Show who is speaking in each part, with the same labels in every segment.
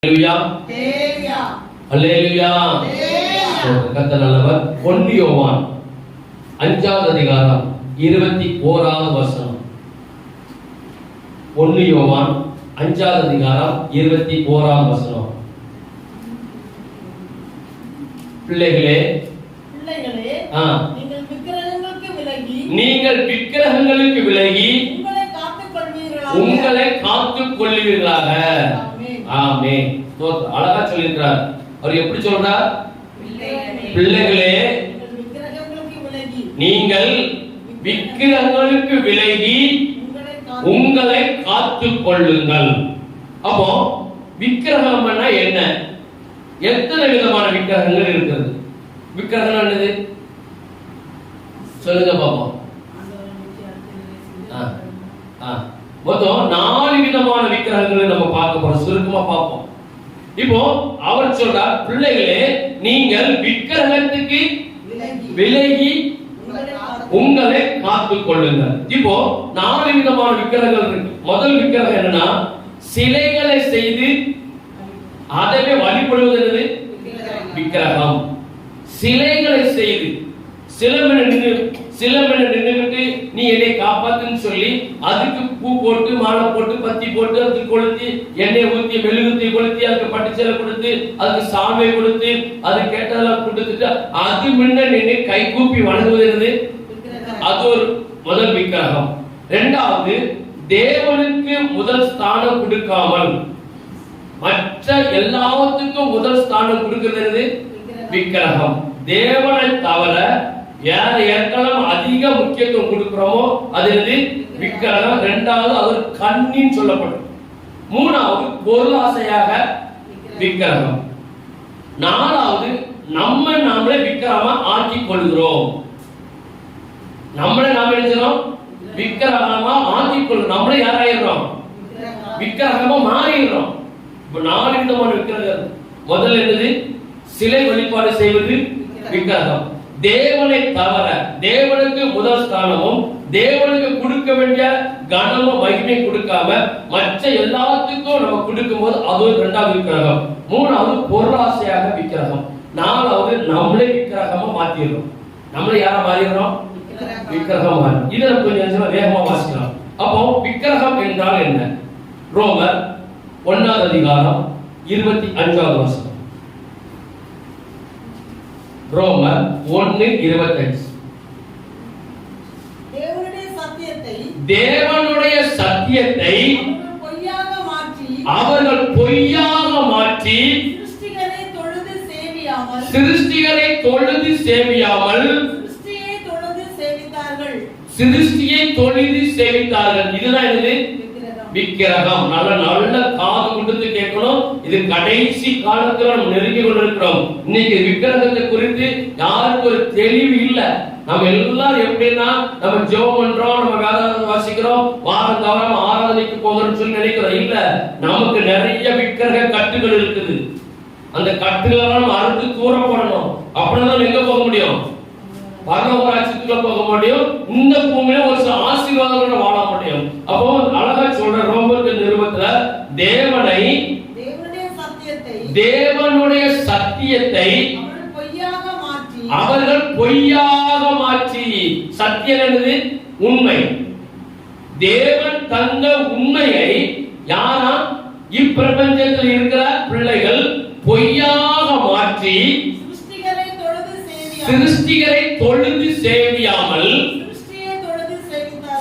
Speaker 1: அல்லேலூயா அல்லேலூயா. கர்த்தர் நல்லவர். 1 யோவான் 5வது அதிகாரம் 21வது வசனம். 1 யோவான் 5வது அதிகாரம் 21வது வசனம். பிள்ளைகளே நீங்கள் விக்கிரகங்களுக்கு விலகி உங்களை காத்துக் கொள்வீர்களாக. ஆமென். அழகா சொல்லியிருக்கிறார். அவர் எப்படி சொல்றார்? பிள்ளைகளே நீங்கள் விக்கிரகங்களுக்கு விலகி உங்களை காத்துக் கொள்ளுங்கள். அப்போ விக்கிரகம் என்ன? எத்தனை விதமான விக்கிரகங்கள் இருக்கிறது? விக்கிரகம் என்னது சொல்லுங்க பாப்போம். மொத்தம் 4 விதமான விக்கிரகங்களை நம்ம பார்க்க போறோம். சுருக்கமா பார்ப்போம். இப்போ அவர் சொல்றார், பிள்ளைகளே நீங்கள் விக்கிரகத்துக்கு விலகி உங்களை காத்துக் கொள்ளுங்கள். இப்போ 4 விதமான விக்கிரகங்கள் இருக்கு. முதல் விக்கிரகம் என்னன்னா, சிலைகளை செய்து அதவே வழிபடுவது விக்கிரகம். சிலைகளை செய்து சிலமென நின்றுகிட்டு நீ என்னை காப்பாத்துன்னு சொல்லி அதுக்கு பூ போட்டு மாலை போட்டு பத்தி போட்டு அதுக்கு கொளுத்தி எண்ணெய் ஊத்தி மெழுகுத்தி கொளுத்தி அதுக்கு பட்டுச்சலை கொடுத்து அதுக்கு சால்வை கொடுத்து அது கேட்டதெல்லாம் கொடுத்துட்டு அது முன்ன நின்று கை கூப்பி வணங்குவது அது ஒரு முதல் விக்கிரகம். இரண்டாவது, தேவனுக்கு முதல் ஸ்தானம் கொடுக்காமல் மற்ற எல்லாத்துக்கும் முதல் ஸ்தானம் கொடுக்கிறது விக்கிரகம். தேவனை தவிர யார் யாருக்கெல்லாம் அதிக முக்கியத்துவம் கொடுக்கிறோமோ அது விக்கிரகம். இரண்டாவது, அவர் கண்ணின்னு சொல்லப்படும். மூணாவது, பொருளாசையாக விக்கிரகம். நாலாவது, நாமளே விக்கிரகமா ஆக்கிக் கொள்கிறோம். நம்மளை நாம எழுதுறோம் விக்கிரகமா ஆக்கிக் கொள்கிறோம். நம்மளே யாராயிடுறோம்? விக்கிரகமா மாறிடுறோம். இப்ப 4 விதமான விக்கிரகம். முதல்ல என்னது? சிலை வழிபாடு செய்வது விக்கிரகம். தேவனை தவிர தேவனுக்கு முதல் ஸ்தானமும் தேவனுக்கு கொடுக்க வேண்டிய கனமும் மகிமை கொடுக்காம மற்ற எல்லாத்துக்கும் நம்ம கொடுக்கும் போது அது ஒரு 2வது விக்கிரகம். மூணாவது, பொருளாசையாக விக்கிரகம். நாலாவது, நம்மளே விக்கிரகமா மாத்திடுறோம். நம்மளே யாரா மாறிடுறோம்? விக்கிரகம் மாறி. இதை கொஞ்சம் வேகமா வாசிக்கலாம். அப்போ விக்கிரகம் என்றால் என்ன? ரோமர் 1வது அதிகாரம் 25வது வசனம். ரோமர் 1:25. தேவனுடைய சத்தியத்தை அவர்கள் பொய்யாக மாற்றி சிருஷ்டிகளை தொழுது சேவியாமல் சிருஷ்டியை தொழுது சேவித்தார்கள். இதுதான் என்னது? விக்கிரகம். நல்ல காது கொடுத்து கேட்கணும். இது கடைசி காலத்துல நம்ம நெருங்கி கொண்டிருக்கிறோம். இன்னைக்கு விக்கிரகத்தை குறித்து யாருக்கு ஒரு தெளிவு இல்ல. நம்ம எல்லாரும் எப்படின்னா நம்ம ஜெபம் பண்றோம், நம்ம வேதாகமம் வாசிக்கிறோம், வாரம் தவறாம ஆராதனைக்கு போகிறோம்னு சொல்லி நினைக்கிறோம். இல்ல, நமக்கு நிறைய விக்கிரக கட்டுகள் இருக்குது. அந்த கட்டுகளெல்லாம் அறுத்து தூர போடணும். அப்படிதான் எங்க போக முடியும்? பரலோகராஜ்யத்துக்குள்ள போக முடியும். இந்த பூமியில ஒரு சில ஆசீர்வாதங்களோட வாழ முடியும். அப்போ அழகா சொல்ற ரோமர் நிருபத்துல தேவனுடைய சத்தியத்தை அவர்கள் பொய்யாக மாற்றி. சத்தியம் என்னது? உண்மை. தேவன் தந்த உண்மையை யாரா இப்பிரபஞ்சத்தில் இருக்கிற பிள்ளைகள் பொய்யாக மாற்றி சிருஷ்டிகளை தொழுது சேவியாமல்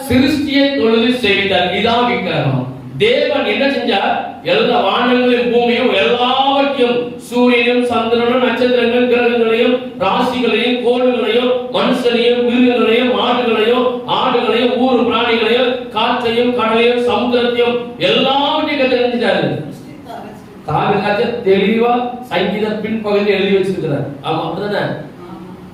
Speaker 1: சிருஷ்டியை தொழுது சேவித்தார். இதான் விக்கிரகம். தேவன் என்ன செஞ்சார்? எல்லா வானங்களையும் பூமியும் எல்லாவற்றையும் சூரியனும் சந்திரனும் நட்சத்திரங்கள் கிரகங்களையும் ராசிகளையும் கோள்களையும் மனுஷனையும் மிருகங்களையும் மாடுகளையும் ஆடுகளையும் ஊர் பிராணிகளையும் காற்றையும் கடலையும் சமுத்திரத்தையும் எல்லாவற்றையும் கத்தறிஞ்சிட்டாரு. தெளிவா சங்கீத பின்பகுதியில் எழுதி வச்சிருக்கிறார். ஆமா, அப்படிதானே?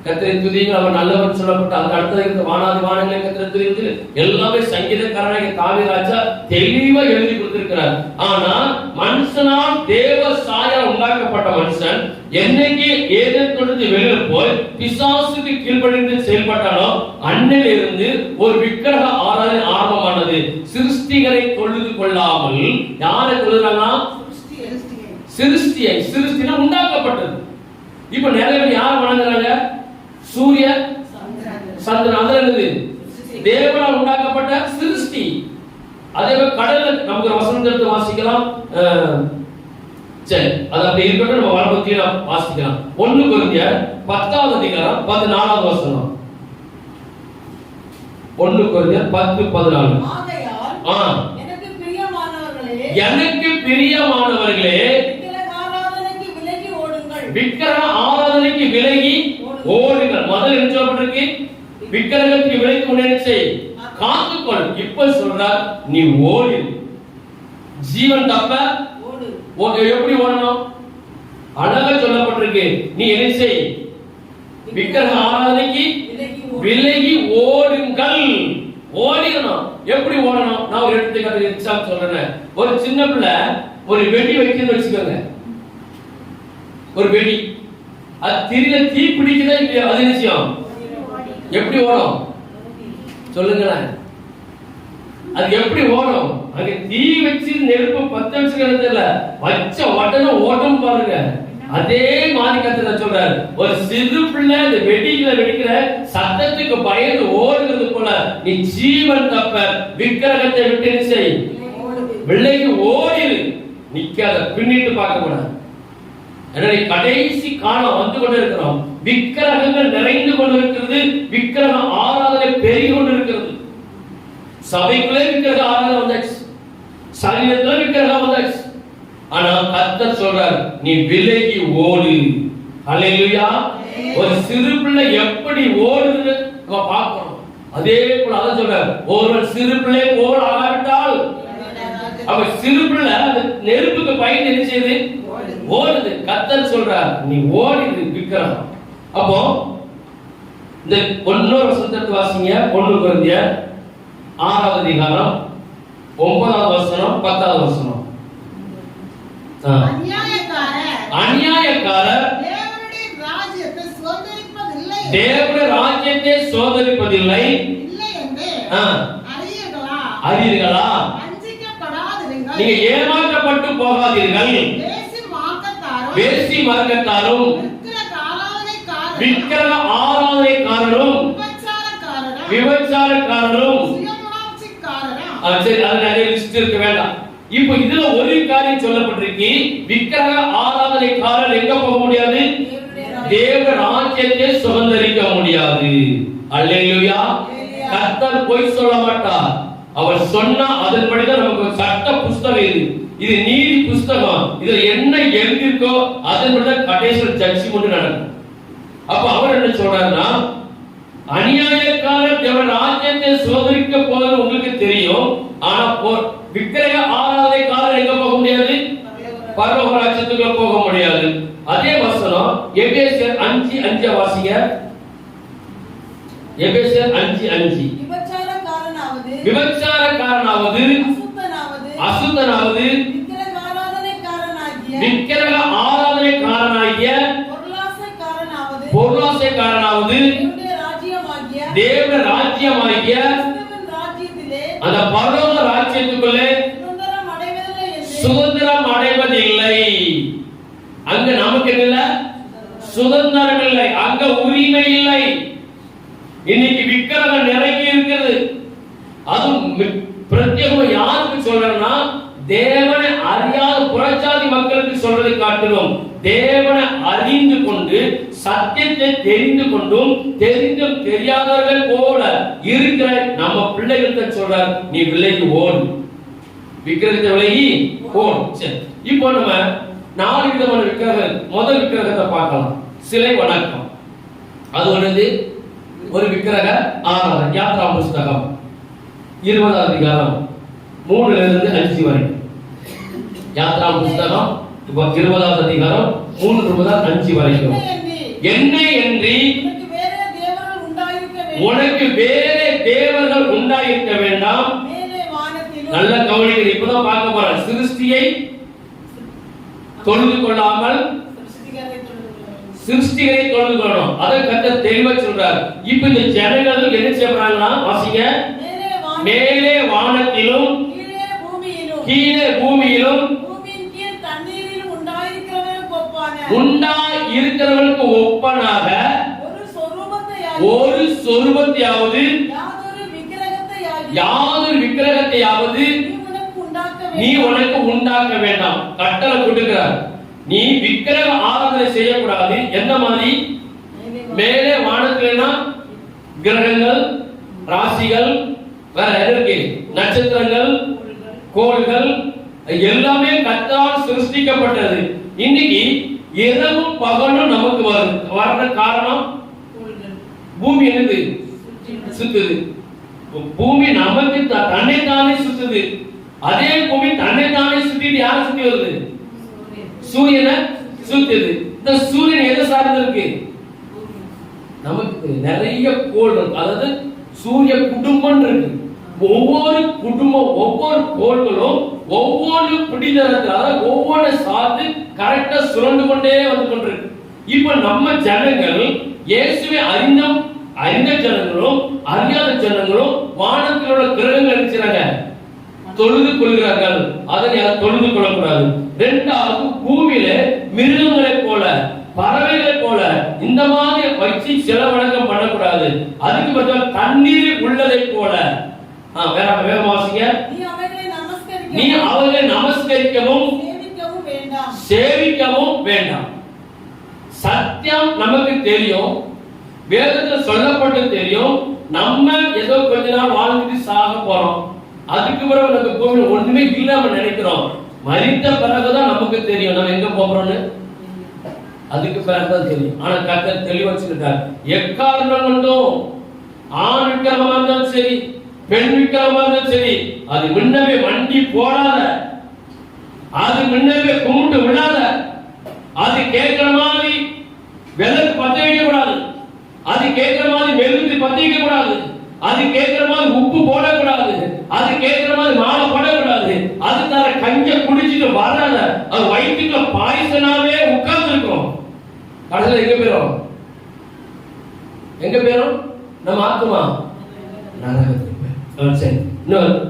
Speaker 1: கர்த்தரை துதியுங்கள், அவர் நல்லவர் சொல்லப்பட்ட அந்த அடுத்தது இருந்த வானாதி வானங்களை கர்த்தரை துதியுங்கள் எல்லாமே சங்கீதக்காரனாகிய தாவீது தெளிவா எழுதி கொடுத்திருக்கிறார். ஆனா மனுஷனால் தேவ சாயல் உண்டாக்கப்பட்ட மனுஷன் என்னைக்கு ஏதேன் தொழுது வெளியில போய் பிசாசுக்கு கீழ்ப்படிந்து செயல்பட்டானோ அன்னிலிருந்து ஒரு விக்கிரக ஆராதனை ஆரம்பமானது. சிருஷ்டிகளை தொழுது கொள்ளாமல் யாரை தொழுகிறாங்க? சிருஷ்டினா உண்டாக்கப்பட்டது. இப்ப நிறைய பேர் யார் வணங்குறாங்க? சூரிய சந்திரன். அது என்னது? தேவனால் உண்டாக்கப்பட்ட சிருஷ்டி. அதே போல கடல்ல நமக்கு ஒரு வசனம் எடுத்து வாசிக்கலாம். சரி, அது அப்படி இருக்கட்டும். நம்ம வளர்ப்பத்தில வாசிக்கலாம். 1 கொரிந்தியர் 10வது அதிகாரம் 14வது வசனம். 1 கொரிந்தியர் 10:14. எனக்கு பிரியமானவர்களே விக்கிரக ஆராதனைக்கு விலகி ஓடுங்கள். முதல்ல என்ன சொல்லப்பட்டிருக்கு? விக்கிரகத்துக்கு விலகி என்ன செய்? காத்துக்கொள். இப்ப சொல்றார், நீ ஓடு. ஜீவன் தப்ப எப்படி ஓடணும்? அழகா சொல்லப்பட்டிருக்கு. நீ என்ன செய்? விக்கிரக ஆராதனைக்கு விலகி ஓடுங்கள். ஓடிடணும். எப்படி ஓடணும்? நான் ஒரு எடுத்துக்காட்டு எக்ஸாம்பிள் சொல்றேன். ஒரு சின்ன பிள்ளை ஒரு வெடி வைக்கணும்னு வச்சுக்கோங்க. ஒரு வெடி, அது திரியில தீ பிடிக்குதா இல்லையா? அது விஷயம் எப்படி ஓடும் சொல்லுங்களேன். அது எப்படி ஓடும்? அங்க தீ வச்சு நெருப்பு பத்த வச்சுக்கிறதுல வச்ச உடனே ஓட்டம் பாருங்க. அதே மாதிரி கருத்து சொல்றாரு. ஒரு சிறு பிள்ளை அந்த வெடியில வெடிக்கிற சத்தத்துக்கு பயந்து ஓடுகிறது போல நீ ஜீவன் தப்ப விக்கிரகத்தை விட்டு செய், விலைக்கு ஓடிரு. நிக்காத, பின்னிட்டு பார்க்க கூடாது. கடைசி காலம் வந்து கொண்டிருக்கிறோம். விக்கிரகங்கள் நிறைந்து கொண்டிருக்கிறது. விக்கிரக ஆராதனை பெருகி கொண்டிருக்கிறது. சபைக்குள்ளே விக்கிரக ஆராதனை வந்தாச்சு, சரீரத்துல விக்கிரகம் வந்தாச்சு. ஆனா கர்த்தர் சொல்றார், நீ விலகி ஓடு. ஹல்லேலூயா. ஒரு சிறு பிள்ளை எப்படி ஓடுது பார்க்கணும். அதே போல அத சொல்றார், ஒருவன் சிறு பிள்ளை போல் ஆகாவிட்டால் அவ சிறு பிள்ளை அந்த நெருப்புக்கு பயந்து என்ன செய்யுது? ஓடுது. கர்த்தர் சொல்றார், நீ ஓடிடு விக்கிரகம். அப்போ இந்த இன்னொரு வசனத்தை வாசிங்க. 1 கொரிந்தியர் 6வது அதிகாரம் 9வது வசனம் 10வது வசனம். அநியாயக்காரர் தேவனுடைய ராஜ்யத்தை சுதந்தரிப்பதில்லை அறியீர்களா? நீங்க ஏமாற்றப்பட்டு போகாதீர்கள். வேசி மார்க்கத்தாரும் விக்கிரக ஆராதனைக்காரரும் விபச்சாரக்காரரும். சரி, அது நிறைய லிஸ்ட் இருக்க வேண்டாம். இப்போ இதுல ஒரு காரியம் சொல்லப்பட்டிருக்கு. விக்கிரக ஆராதனைக்காரர் எங்க போக முடியாது? தேவ ராஜ்யத்தை சுதந்தரிக்க முடியாது. அல்லேலூயா. கர்த்தர் பொய் சொல்ல மாட்டார். அவர் சொன்னா அதன்படிதான் நமக்கு சட்ட புஸ்தகம். இது நீதி புஸ்தகம். இதுல என்ன எழுதிருக்கோ அதன்படிதான் கடைசியில் ஜட்ஜ்மென்ட் நடக்கும். அப்ப அவர் என்ன சொல்றாருன்னா, அநியாயக்காரர் தேவ ராஜ்யத்தை சுதந்தரிக்க போவது உங்களுக்கு தெரியும். ஆனா விக்கிரக ஆராதனைக்காரர் எங்க போக முடியாது? பரலோக ராஜ்யத்துக்கு போக முடியாது. அதே வசனம் எபேசியர் 5:5 வாசிங்க. எபேசியர் 5:5. விபச்சாரக்காரனாவது அசுத்தனாவது விக்கிரக ஆராதனைக்காரனாகிய பொருளாசைக்காரனாவது தேவ ராஜ்யமாகிய அந்த பரலோக ராஜ்யத்துக்குள்ளே சுதந்திரம் அடைவதில்லை. அங்க நமக்கு இல்ல சுதந்திரம் இல்லை, அங்க உரிமை இல்லை. இன்னைக்கு விக்கிரகம் நிறைய இருக்கிறது. அது பிரத்யேகமா யாருக்கு சொல்றேன்னா, தேவனை அறியாத புறஜாதி மக்களுக்கு சொல்றதை காட்டிலும் தேவனை அறிந்து கொண்டு சத்தியத்தை தெரிந்து கொண்டும் தெரிந்தும் தெரியாதவர்கள் போல இருக்கிற நம்ம பிள்ளைகளுக்கு சொல்றார், நீ விலகி ஓடு, விக்கிரகத்தை விலகி ஓடு. சரி, இப்போ நம்ம 4 விதமான விக்கிரகம். முதல் விக்கிரகத்தை பார்க்கலாம், சிலை வணக்கம். அது ஒரு விக்கிரக ஆராதனை. யாத்ரா புஸ்தகம் 20வது அதிகாரம் 3-5 வரை. யாத்ரா புஸ்தகம் 20வது அதிகாரம் 3-5 வரைக்கும். என்னை அன்றி உனக்கு வேறே தேவர்கள் உண்டாயிருக்க வேண்டாம். நல்ல கவனிகள். இப்பதான் பார்க்க போறேன். சிருஷ்டியை தொழுது கொள்ளாமல் சிருஷ்டிகளை தொழுது கொள்ளணும். அதை கர்த்தர் தெளிவா சொல்றார். இப்ப இந்த ஜனங்கள் என்ன செய்யறாங்கன்னா, வாசிங்க, மேலே வானத்திலும் கீழே பூமியிலும் உண்டாய் இருக்கிறவர்களுக்கு ஒப்பனாக ஒரு சொரூபத்தையாவது யாதொரு விக்கிரகத்தையாவது நீ உனக்கு உண்டாக்க வேண்டாம். கட்டளை கொடுக்கிறார். நீ விக்கிரக ஆராதனை செய்யக்கூடாது. எந்த மாதிரி? மேலே வானத்திலனா கிரகங்கள், ராசிகள், வேற இருக்கு நட்சத்திரங்கள், கோள்கள் எல்லாமே கர்த்தரால் சிருஷ்டிக்கப்பட்டது. இன்னைக்கு இரவும் பகலும் நமக்கு வர்ற காரணம் பூமி என்னது? சுத்துது. பூமி நமக்கு தன்னைத்தானே சுத்துது. அதே பூமி தன்னைத்தானே சுத்திட்டு யாரை சுத்தி வருது? சூரியனை சுத்துது. இந்த சூரியன் எதை சார்ந்து இருக்கு? நமக்கு நிறைய கோள் இருக்கு. அதாவது சூரிய குடும்பம் இருக்கு. ஒவ்வொரு குடும்பம், ஒவ்வொரு கோள்களும் ஒவ்வொரு பிடிதரத்தால ஒவ்வொரு சார்ந்து கரெக்டா சுரண்டு கொண்டே வந்து கொண்டிருக்கு. இப்ப நம்ம ஜனங்கள் இயேசுவை அறிந்த ஜனங்களும் அறியாத ஜனங்களும் வானத்தில் உள்ள கிரகங்கள் இருக்கிறாங்க தொழுது கொள்கிறார்கள். அதனை தொழுது கொள்ளக்கூடாது. இரண்டாவது, பூமியில மிருகங்களை போல பறவைகளை போல இந்த மாதிரி வச்சு சில வணக்கம் பண்ணக்கூடாது. அதுக்கு பதிலாக தண்ணீரில் உள்ளதை போல வேற வாசிங்க. நீ அவர்களை நமஸ்கரிக்கவும் சேவிக்கவும் வேண்டாம். சத்தியம் நமக்கு தெரியும், வேதத்தில் சொல்லப்பட்டு தெரியும். நம்ம ஏதோ கொஞ்ச நாள் வாழ்ந்துட்டு சாக போறோம். அதுக்கு பிறகு நமக்கு பூமியில் ஒண்ணுமே இல்லாம நினைக்கிறோம். மரித்த பிறகுதான் நமக்கு தெரியும் நம்ம எங்க போறோம்னு. அதுக்கு பிறகுதான் தெரியும். ஆனா கர்த்தர் தெளிவா சொல்லிட்டார். எக்காரணம் கொண்டும் ஆண் விக்கிரகமா இருந்தாலும் சரி, பெண் விக்கிரகமா இருந்தாலும் சரி, அது முன்னவே வண்டி போடாத, அது முன்னவே கும்பிட்டு விடாத, அது கேட்கிற மாதிரி விளக்கு பத்த வைக்க கூடாது, அது கேட்கிற மாதிரி மெழுகு பத்த வைக்க கூடாது, அது கேட்கிற மாதிரி உப்பு போடக்கூடாது, அது கேட்கிற மாதிரி மாலை போடக்கூடாது, அது தர கஞ்ச குடிச்சிட்டு வராத, அது வயிற்றுக்குள்ள பாய்சனாவே உட்கார்ந்து இருக்கும். கடைசியில் எங்க போயிரும்? எங்க போயிரும்? நம்ம ஆத்மா நரகத்துக்கு. சரி,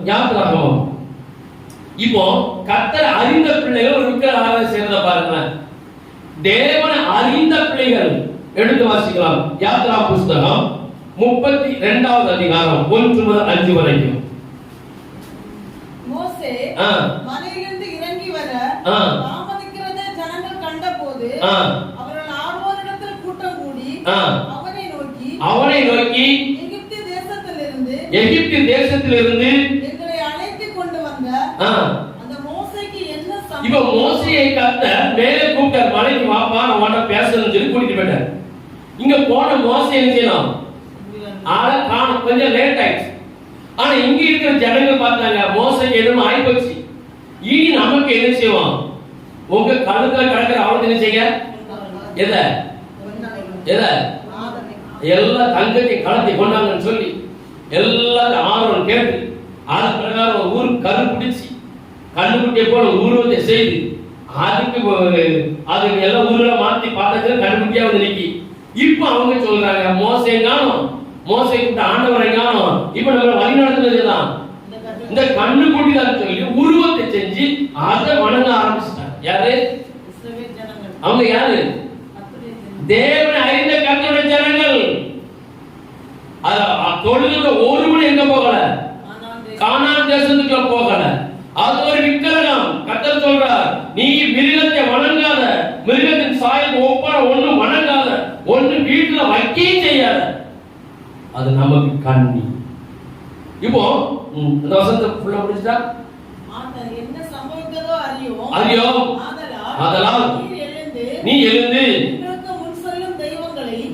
Speaker 1: யாத்திராகமம். இப்போ கர்த்தரை அறிந்த பிள்ளைகள் ஒரு விக்கிரக ஆராதனை செய்யறத பாருங்க. தேவனை அறிந்த பிள்ளைகள் எடுத்து வாசிக்கலாம். யாத்ரா புஸ்தகம் 32வது அதிகாரம் 1 முதல் 5 வரைக்கும்.
Speaker 2: மோசே மலையிலிருந்து இறங்கி வர தாமதிக்கிறதை ஜனங்கள் கண்டபோது அவர்கள் ஆர்வத்தில் கூட்டம் கூடி அவனை நோக்கி எகிப்து தேசத்திலிருந்து எங்களை அழைத்து கொண்டு வந்த அந்த மோசேக்கு என்ன சம்பவம்? இப்ப மோசேயை கர்த்தர் மேலே கூப்பிட்டார். மலைக்கு வாப்பா, நான் உன்கிட்ட பேசணும்னு சொல்லி கூட்டிட்டு போயிட்டார். இங்க போன மோசே என்ன செய்யணும்? ஆளை காணும். கொஞ்சம் லேட் ஆயிடுச்சு. ஆனா இங்க இருக்கிற ஜனங்கள் பார்த்தாங்க மோசேக்கு எதுவும் ஆயிப்போச்சு. இனி நமக்கு என்ன செய்வோம்? உங்க கழுத்துல கிடக்கிற அவனுக்கு என்ன செய்ய? எதை எல்லா தங்கத்தை கலத்தி கொண்டாங்கன்னு சொல்லி எல்லாரும் ஆர்வம் கேட்டு அது பிரகாரம் ஊர் கருப்பிடிச்சு கண்ணுக்குட்டியை போல உருவத்தை செய்து அதுக்கு எல்லாம் ஊர்ல மாத்தி பார்த்தாச்சு கண்ணுக்குட்டியா வந்து நிக்கி. இப்ப அவங்க சொல்றாங்க மோசே காணும், மோசை கூட்ட ஆண்டவரை காணும். இப்ப நம்ம வழி நடத்துனதுதான் இந்த கண்ணுக்குட்டி தான் சொல்லி உருவத்தை செஞ்சு அதை வணங்க ஆரம்பிச்சிட்டாங்க. யாரு அவங்க? யாரு? தேவனை அறிந்த கர்த்தருடைய ஜனங்கள். தொழுகிற ஒருவன் எங்க போகல? கானான் தேசத்துக்குள்ள போகல. அது ஒரு விக்கிரகம். கர்த்தர் சொல்றார், நீ மிருகத்தை வணங்காத, மிருகத்தின் சாயல் ஒப்பான ஒண்ணு வணங்காத, ஒண்ணு வீட்டுல வைக்கே செய்யாத. அது நமக்கு கண்ணி. இப்போ இந்த வசனத்தை ஃபுல்லா முடிச்சிட்டா என்ன சம்பவித்ததோ
Speaker 1: அறியோம். ஆதலால் நீ எழுந்து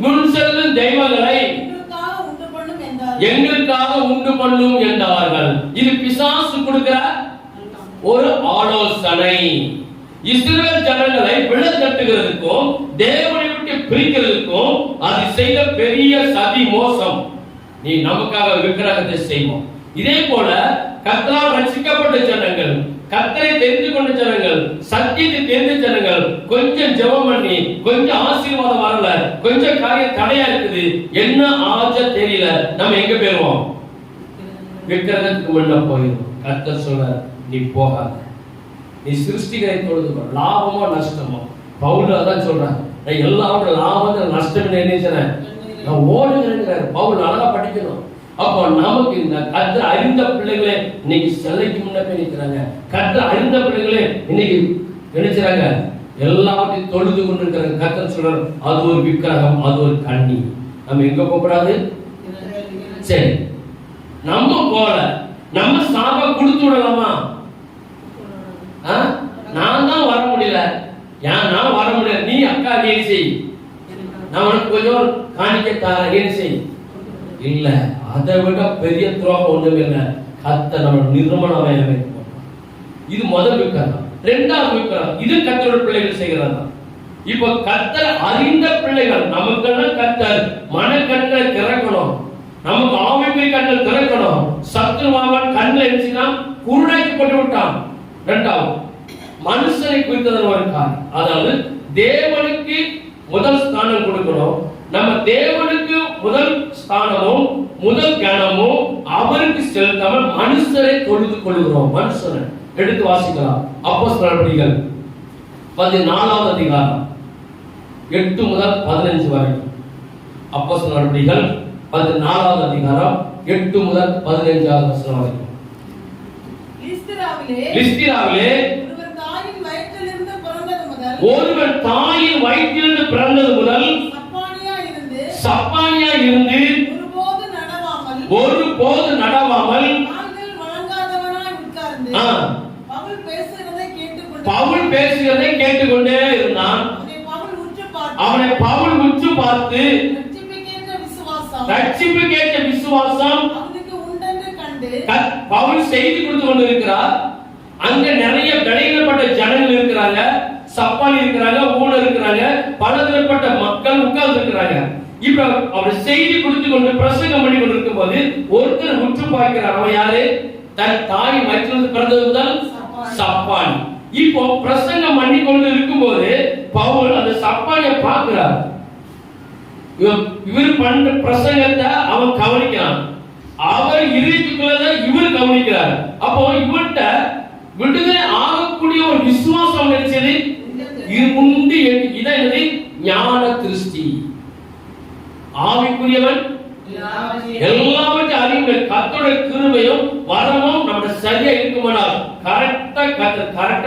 Speaker 1: முன் செல்லும் தெய்வங்களை எங்களுக்காக உண்டு பண்ணும் என்றார்கள். இது பிசாசு கொடுக்கிற ஒரு ஆலோசனை. இஸ்ரவேல் ஜனங்களை விழத்தட்டுகிறதுக்கும் தேவனை விட்டு பிரிக்கிறதுக்கும் அது செய்த பெரிய சதி மோசம். நீ நமக்காக விக்கிரகத்தை செய்வோம். இதே போல கர்த்தரால் ரட்சிக்கப்பட்ட ஜனங்கள், கர்த்தரை தெரிந்து கொண்ட ஜனங்கள், சத்தியத்தை தெரிந்த ஜனங்கள் கொஞ்சம் ஜெபம் பண்ணி கொஞ்சம் ஆசீர்வாதம் வரல, கொஞ்சம் காரியம் தடையா இருக்குது, என்ன ஆச்ச தெரியல, நம்ம எங்க போயிருவோம்? விக்கிரகத்துக்கு முன்ன போயிடும். கர்த்தர் சொல்ற, நீ போகாத, நீ சிருஷ்டிகரை தொழுது லாபமோ நஷ்டமோ பவுல் அதான் சொல்றான், நான் எல்லாரோட லாபத்தை நஷ்டம் நினைச்சேன், நான் ஓடுகிறேங்கிறார். பவுல் அழகா படிக்கணும். அப்போ நமக்கு இந்த கர்த்தரை அறிந்த பிள்ளைகளே இன்னைக்கு சிலைக்கு முன்னே நிற்கிறாங்க. கர்த்தரை அறிந்த பிள்ளைகளே இன்னைக்கு நினைச்சாங்க எல்லாவற்றையும் தொழுது கொண்டிருக்கிறாங்க. கர்த்தர் சொல்றார், அது ஒரு விக்கிரகம், அது ஒரு கண்ணி. நம்ம எங்க போகக்கூடாது? சரி, நம்ம போல நம்ம சாப கொடுத்து விடலாமா? நான் தான் வர முடியல, ஏன் நான் வர முடியல, நீ அக்கா நீ செய், நான் உனக்கு கொஞ்சம் காணிக்க தரேன், நீ செய். இல்ல, அதை விட பெரிய துரோகம் ஒண்ணுமே இல்லை. கர்த்தர் நம்ம நிர்மலமாக வைக்கும். இது முதல் விக்கிரகம். இரண்டாவது விக்கிரகம், இது கர்த்தருடைய பிள்ளைகள் செய்கிறாங்க. இப்ப கர்த்தர் அறிந்த பிள்ளைகள், நமக்கெல்லாம் கர்த்தர் மனக்கண்களை திறக்கணும், நமக்கு ஆவிக்குரிய கண்கள் திறக்கணும். சத்துருவாவன் கண்ணில் இருந்துச்சுன்னா குருடாக்கி போட்டு விட்டான். இரண்டாவது மனுஷனை குறித்தது ஒரு காரியம், அதாவது தேவனுக்கு முதல் ஸ்தானம் கொடுக்கணும். நம்ம தேவனுக்கு முதல் ஸ்தானமும் முதல் கணமும் அவருக்கு செலுத்தாமல் மனுஷரை தொழுது கொள்கிறோம். மனுஷனை எடுத்து வாசிக்கலாம். அப்போஸ்தலர் நடவடிக்கைகள் 14வது அதிகாரம் 8 முதல் 15 வரைக்கும். அப்போஸ்தலர் நடவடிக்கைகள் 14வது அதிகாரம் 8 முதல் 15வது வசனம் வரைக்கும். லிஸ்திராவிலே ஒருவன் தாயின் வயிற்றிலிருந்து பிறந்தது முதல் சப்பானியா இருந்து ஒருபோது நடவாமல் பவுல் பேசுகிறதை கேட்டுக்கொண்டே இருந்தான். அவனை பவுல் உற்று பார்த்து ரட்சிப்புக்கேற்ற விசுவாசம் பவுல் செய்து கொடுத்து கொண்டிருக்கிறார். அங்க நிறைய பலவீனப்பட்ட ஜனங்கள் இருக்கிறாங்க, சப்பானி இருக்கிறாங்க, ஊழல் இருக்கிறாங்க, பலதரப்பட்ட மக்கள் உட்கார்ந்து இருக்கிறாங்க. இப்ப அவர் செய்தி கொடுத்து கொண்டு பிரசங்கம் பண்ணி கொண்டு இருக்கும் போது ஒருத்தர் உற்று பார்க்கிறார். அவன் யாரு? தன் தாய் வயிற்றிலிருந்து பிறந்தது முதல் சப்பானி. இப்போ பிரசங்கம் பண்ணி கொண்டு இருக்கும் போது பவுல் அந்த சப்பானியை பார்க்கிறார். இவர் பண்ற பிரசங்கத்தை அவன் கவனிக்கிறான். அவர் இருதயத்துக்குள்ளதான் இவர் கவனிக்கிறார். அப்போ இவர்கிட்ட விடுதலை ஆகக்கூடிய ஒரு விசுவாசம் நினைச்சது இது உண்டு. இதை ஞான திருஷ்டி. ஆவிக்குரியவன் எல்லாவற்றையும் அறிவுகள் கர்த்தருடைய கிருபையும் வரமும் நம்ம சரியா இருக்குமானால் கரெக்டா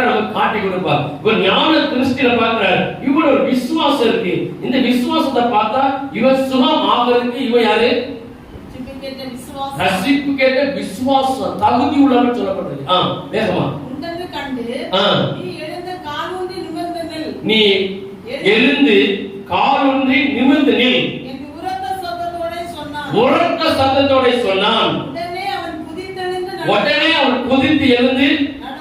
Speaker 1: நமக்கு காட்டி கொடுப்பார். ஒரு ஞான திருஷ்டியில பார்க்கிறார், இவன் ஒரு விசுவாசம் இருக்கு. இந்த விசுவாசத்தை பார்த்தா இவன் சுகம் ஆகிறதுக்கு இவன் யாரு? ரசிப்பு கேட்ட விசுவாசம் தகுதி உள்ளவன் சொல்லப்பட்டது. வேகமா நீ எழுந்து காலூன்றி நிமிர்ந்து நில். உரத்த சத்தத்தோட சொன்னான். உடனே அவன் குதித்து எழுந்து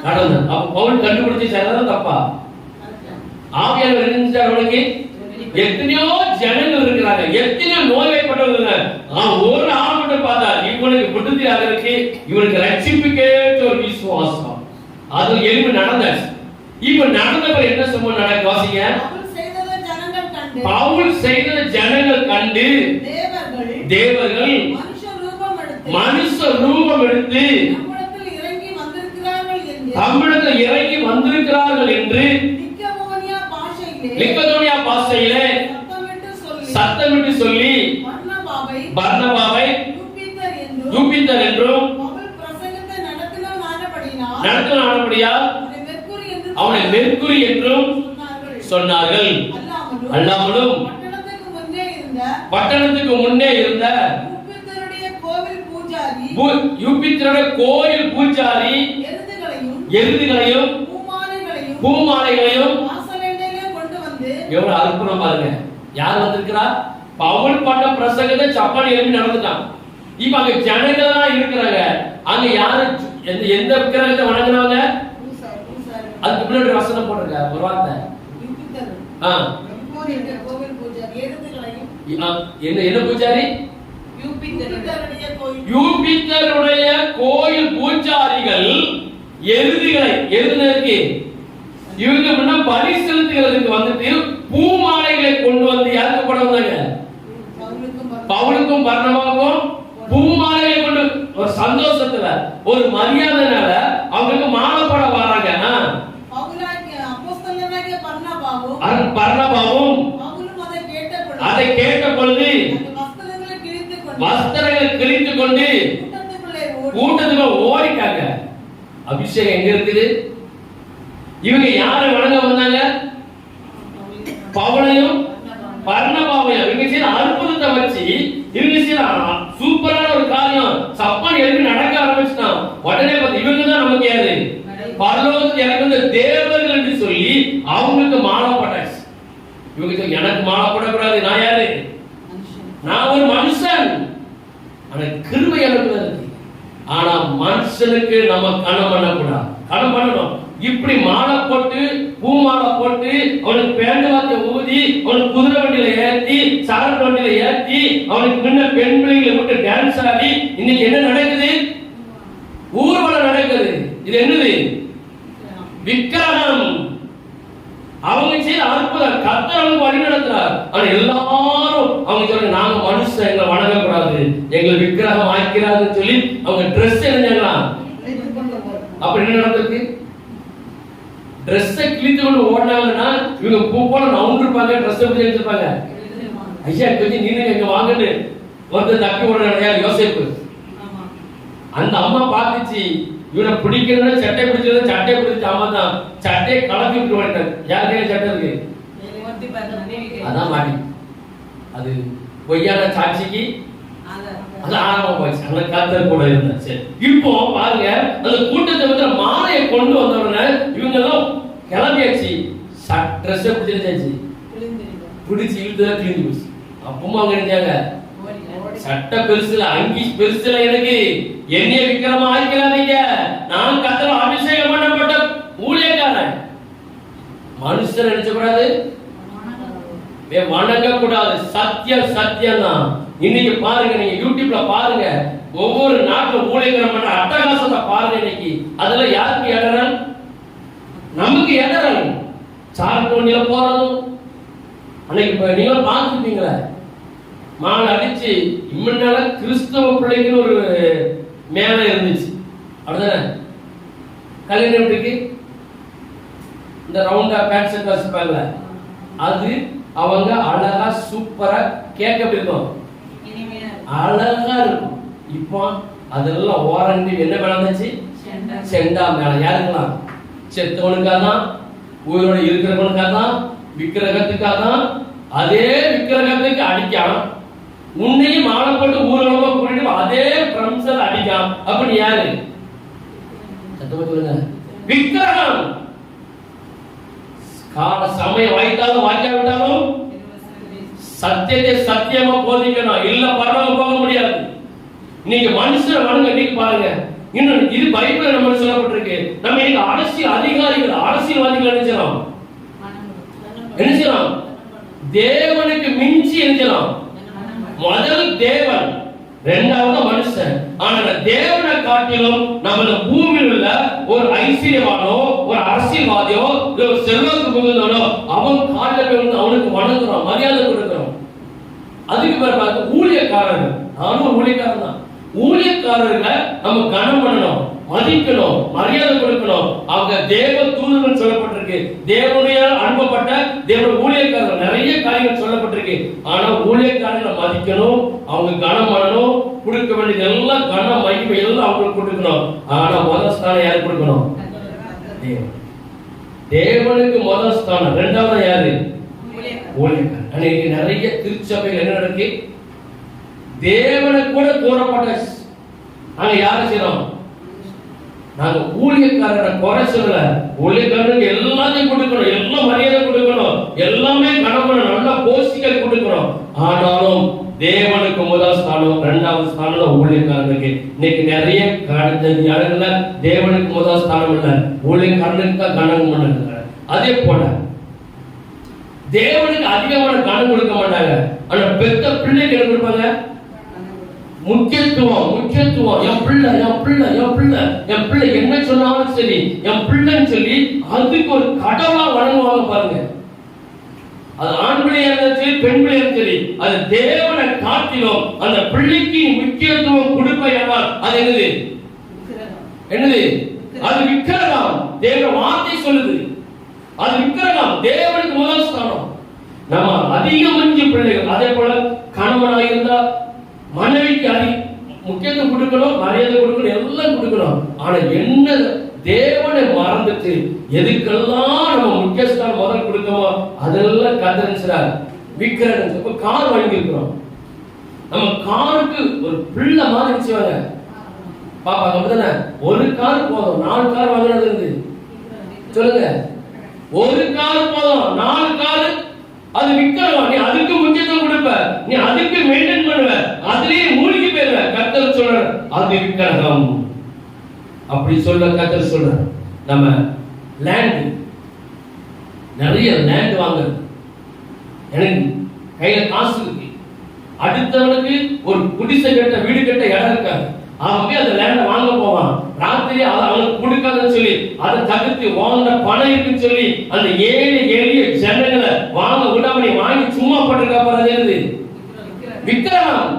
Speaker 1: நடந்தான். அப்ப பவுல் கண்டுபிடிச்சு சரிதான் தப்பா? ஆவியானவர் இருந்துச்சார் அவனுக்கு. எத்தனையோ ஜனங்கள் இருக்கிறாங்க, எத்தனையோ நோய்வாய்ப்பட்டவங்க. ஒரு ஆள் மட்டும் பார்த்தா இவனுக்கு விடுதலை ஆகிறதுக்கு, இவனுக்கு ரட்சிப்புக்கேற்ற ஒரு விசுவாசம் அது எலும்பு நடந்தாச்சு. இப்ப நடந்தவர் என்ன சம்பவம் நடக்க வாசிங்க. பவுல் செய்த ஜனங்கள் கண்டு தேவர்கள் மனுஷ ரூபம் எடுத்து தம்மிடத்தில் இறங்கி வந்திருக்கிறார்கள் என்று லிக்கதோனியா பாஷையிலே சத்தமிட்டு சொல்லி பர்னபாவை யூபித்தர் என்றும் நடத்தினானபடியால் அவனை மெர்க்குரி என்றும் சொன்னார்கள். அல்லாமலும் பட்டணத்துக்கு முன்னே இருந்த யூபித்தருடைய கோயில் பூஜாரி எருதுகளையும் பூமாலைகளையும் எவ்வளவு அற்புதம் பாருங்க. யார் வந்திருக்கிறா? பவுல் பண்ண பிரசங்கத்தை சப்பானி எழுப்பி நடந்துட்டான். இப்ப அங்க ஜனங்கள்லாம் இருக்கிறாங்க. அங்க யாரு எந்த விக்கிரகத்தை வணங்குறாங்க? அதுக்கு முன்னாடி வசனம் போட்டிருக்க ஒரு வார்த்தை. என்ன பூஜாரி? யூபித்தருடைய கோயில் பூஜாரிகள் எருதுகளுக்கு இவங்க முன்ன பலி செலுத்துகிறதுக்கு வந்துட்டு பூமாலைகளை கொண்டு வந்து யாருக்கு போட வந்தாங்க? பவுலுக்கும் பர்னபாவுக்கும் பூமாலைகளை கொண்டு ஒரு சந்தோஷத்துல ஒரு மரியாதைனால அவங்களுக்கு மாலை போட வராங்க. பர்னபாவும் அதை கேட்ட பொழுது வஸ்திரங்களை கிழித்துக் கொண்டு கூட்டத்துக்குள்ள ஓடிட்டாங்க. அபிஷேகம் எங்க இருக்குது? இவங்க யாரை வணங்க வந்தாங்க? பவுலையும் பர்னபாவையும். இவங்க செய்த அற்புதத்தை வச்சு இவங்க செய்த சூப்பரான ஒரு காரியம் சப்பான் எழுப்பி நடக்க ஆரம்பிச்சுட்டான். உடனே பார்த்து இவங்க தான் நமக்கு யாரு? பரலோகத்துக்கு இறங்குற தேவர்கள் என்று சொல்லி அவங்களுக்கு மாலை போட்டாச்சு. இவங்க எனக்கு மாலை போடக்கூடாது, நான் யாரு? நான் ஒரு மனுஷன். ஆனா கிருபை எனக்கு. ஆனா மனுஷனுக்கு நம்ம கணம் பண்ணக்கூடாது, கணம் பண்ணணும். இப்படி மாலை போட்டு பூ மாலை போட்டு அவனுக்கு பேண்ட் வாத்திய ஊதி அவனுக்கு குதிரை வண்டியில ஏற்றி சரக்கு வண்டியில ஏற்றி அவனுக்கு முன்ன பெண் பிள்ளைகளை விட்டு டான்ஸ் ஆடி இன்னைக்கு என்ன நடக்குது? ஊர்வலம் நடக்குது. இது என்னது? விக்கிரகம். அவங்க செய்த அற்புதம் கர்த்தர் அவங்க வழி நடத்துறார். ஆனா எல்லாரும் அவங்க சொல்றாங்க நாங்க மனுஷன், எங்களை வணங்கக்கூடாது, எங்களை விக்கிரகம் ஆக்கிறாதுன்னு சொல்லி அவங்க ட்ரெஸ் என்னங்களா அப்ப என்ன நடந்திருக்கு? ட்ரெஸ்ஸை கிழித்து கொண்டு ஓடினாங்கன்னா இவங்க பூ போல நவுண்டு இருப்பாங்க, ட்ரெஸ் எப்படி எடுத்துருப்பாங்க. ஐயா கொஞ்சம் நீங்க எங்க வாங்கன்னு வந்து தப்பி ஓடுறாங்க யோசிப்பு. அந்த அம்மா பார்த்துச்சு இவனை பிடிக்கணும்னு சட்டை பிடிச்சது, சட்டை பிடிச்ச அம்மா தான் சட்டையை கலப்பி விட்டு ஓடிட்டாங்க. யாருக்கையும் சட்டை இருக்கு அதான் மாட்டி. அது பொய்யான சாட்சிக்கு அது ஆரம்பம் போச்சு. அந்த கர்த்தர் கூட இருந்தாச்சு. இப்போ பாருங்க அந்த கூட்டத்தை வந்து மாலையை கொண்டு வந்தவுடனே இவங்க எல்லாம் கிளம்பியாச்சு. ட்ரெஸ் பிடிச்சிருச்சாச்சு, பிடிச்சி இழுத்துதான் கிழிஞ்சு போச்சு. அப்பமா அவங்க நினைச்சாங்க சட்ட பெருசுல அங்கி பெருசுல எனக்கு என்னைய விக்கிரமா ஆக்கிறாதீங்க, நான் கர்த்தர் அபிஷேகம் பண்ணப்பட்ட ஊழியக்காரன். மனுஷன் நினைச்ச கூடாது, வணங்க கூடாது. சத்தியம் சத்தியம் தான். இன்னைக்கு பாருங்க, நீங்க யூடியூப்ல பாருங்க, ஒவ்வொரு நாட்டுல ஊழியக்காரன் பண்ற அட்டகாசத்தை பாருங்க. இன்னைக்கு அதெல்லாம் யாருக்கு இடறல்? நமக்கு இடறல். சார்கோண்டில போறதும் அன்னைக்கு நீங்க பார்த்துப்பீங்களா, மாலை அடிச்சு இம்மனால கிறிஸ்தவ பிள்ளைக்குன்னு ஒரு மேலே இருந்துச்சு. அப்படிதானே? கல்யாணம் வீட்டுக்கு இந்த ரவுண்டா பேண்ட் ஷர்ட் வச்சுப்பாங்க, அது அவங்க அழகா சூப்பரா கேட்க இருக்கும், அழகா இருக்கும். இப்போ அதெல்லாம் ஓரண்டி என்ன விளந்துச்சு? செண்டா மேல. யாருக்கலாம்? செத்தவனுக்காக தான், உயிரோட இருக்கிறவனுக்காக தான், விக்கிரகத்துக்காக தான். அதே விக்கிரகத்துக்கு அடிக்காம உன்னையும் மாலை போட்டு ஊர்வலமா கூட்டிட்டு அதே பிரம்சல் அடிக்காம அப்படி யாரு? விக்கிரகம். கால சமயம் வாய்த்தாலும் வாய்க்காவிட்டாலும் சத்தியத்தை சத்தியமா போதிக்கணும், இல்ல பரவாயில்ல போக முடியாது. நீங்க மனுஷன் வணங்க. இன்னைக்கு பாருங்க, இன்னும் இது பைபிள் நம்ம சொல்லப்பட்டிருக்கு. நம்ம இன்னைக்கு அரசியல் அதிகாரிகள் அரசியல்வாதிகள் நினைச்சோம், என்ன செய்யலாம்? தேவனுக்கு மிஞ்சி என்கிறோம். முதல் தேவன், இரண்டாவது மனுஷன். ஆனா தேவனை காட்டிலும் நம்ம பூமியில் உள்ள ஒரு ஐஸ்வர்யவானோ ஒரு அரசியல்வாதியோ ஒரு செல்வத்து புகுந்தவனோ அவன் காலில் போய் அவனுக்கு வணங்குறோம், மரியாதை கொடுக்கிறோம். அதுக்கு பிறகு ஊழியக்காரர்கள், நானும் ஊழியக்காரன் தான். ஊழியக்காரர்களை நம்ம கனம் பண்ணணும், மதிக்கணும், மரியாதை கொடுக்கணும். அவங்க தேவ தூதர்கள் சொல்லப்பட்டிருக்கு, தேவனுடைய அனுப்பப்பட்ட தேவ ஊழியக்காரர்கள் நிறைய காரியங்கள் சொல்லப்பட்டிருக்கு. ஆனா ஊழியக்காரர்களை மதிக்கணும், அவங்க கனம் பண்ணணும், கொடுக்க வேண்டியது எல்லாம் கனம் மகிமை எல்லாம் அவங்களுக்கு கொடுக்கணும். ஆனா முதல் ஸ்தானம் யாரு கொடுக்கணும்? தேவனுக்கு முதல் ஸ்தானம். இரண்டாவது யாரு? ஊழியக்காரர். அன்னைக்கு நிறைய திருச்சபைகள் என்ன நடக்கு? தேவனை கூட கூறப்பட்ட நாங்க யாரை செய்யறோம்? நாங்க ஊழியக்காரரை குறை சொல்லல, ஊழியக்காரருக்கு எல்லாத்தையும் கொடுக்கணும், எல்லாம் மரியாதை கொடுக்கணும், எல்லாமே கணவன் நல்ல போஸ்டிகள் கொடுக்கணும். ஆனாலும் தேவனுக்கு முதல் ஸ்தானம், இரண்டாவது ஸ்தானம் ஊழியக்காரனுக்கு. இன்னைக்கு நிறைய இடங்கள்ல தேவனுக்கு முதல் ஸ்தானம் இல்ல, ஊழியக்காரனுக்கு தான் கணக்கு பண்ணாங்க. அதே போல தேவனுக்கு அதிகமான கணக்கு கொடுக்க மாட்டாங்க. ஆனா பெத்த பிள்ளைக்கு என்ன கொடுப்பாங்க? முக்கியத்துவம் முக்கியத்துவம். என் பிள்ளை என் பிள்ளை என் பிள்ளை என் பிள்ளை என்ன சொன்னாலும் சரி என் பிள்ளைன்னு சொல்லி அதுக்கு ஒரு கடவுளா வணங்குவாங்க. பாருங்க, அது ஆண் பிள்ளையா இருந்தாலும் சரி பெண் பிள்ளையா சரி, அது தேவனை காட்டிலும் அந்த பிள்ளைக்கு முக்கியத்துவம் கொடுப்பதால் அது என்னது? என்னது? அது விக்கிரகம். தேவ வார்த்தை சொல்லுது. அது விக்கிரகம். தேவனுக்கு முதல் ஸ்தானம். நம்ம அதிகம் மஞ்சு பிள்ளைகள். அதே போல கணவனாக இருந்தா மனைவிக்கு முக்கியத்துவம் கொடுக்கணும், மரியாதை கொடுக்கணும், எல்லாம் கொடுக்கணும். ஆனா என்ன தேவனை மறந்துட்டு எதுக்கெல்லாம் நம்ம முக்கியஸ்தானம் முதல் கொடுக்கமோ அதெல்லாம் கதறிச்சார் விக்கிரகம். இப்ப கார் வாங்கியிருக்கிறோம், நம்ம காருக்கு ஒரு பிள்ளை மாதிரி வச்சுவாங்க பாப்பாங்க அப்படிதானே. ஒரு கார் போதும், 4 கார் வாங்கினது இருந்து சொல்லுங்க. ஒரு கார் போதும், 4 கார் அது விக்கிரகம். நீ அதுக்கு முக்கியத்துவம் கொடுப்ப, நீ அதுக்கு மெயின்டைன் பண்ணுவ, அதுலயே மூழ்கி போயிருவ. கர்த்தர் சொல்ற அது விக்கிரகம். அப்படி சொல்ல கர்த்தர் சொல்ற நம்ம லேண்ட், நிறைய லேண்ட் வாங்குறது. எனக்கு கையில காசு இருக்கு, அடுத்தவனுக்கு ஒரு குடிசை கட்ட வீடு கட்ட இடம் இருக்காது, அவன் போய் அந்த லேண்ட வாங்க போவான். ராத்திரி அதை அவனுக்கு கொடுக்காதுன்னு சொல்லி அதை தடுத்து வாங்கின பணம் இருக்குன்னு சொல்லி அந்த ஏழை எளிய ஜனங்களை வாங்க விடாம நீ வாங்கி சும்மா போட்டுருக்க விக்கிரகம்.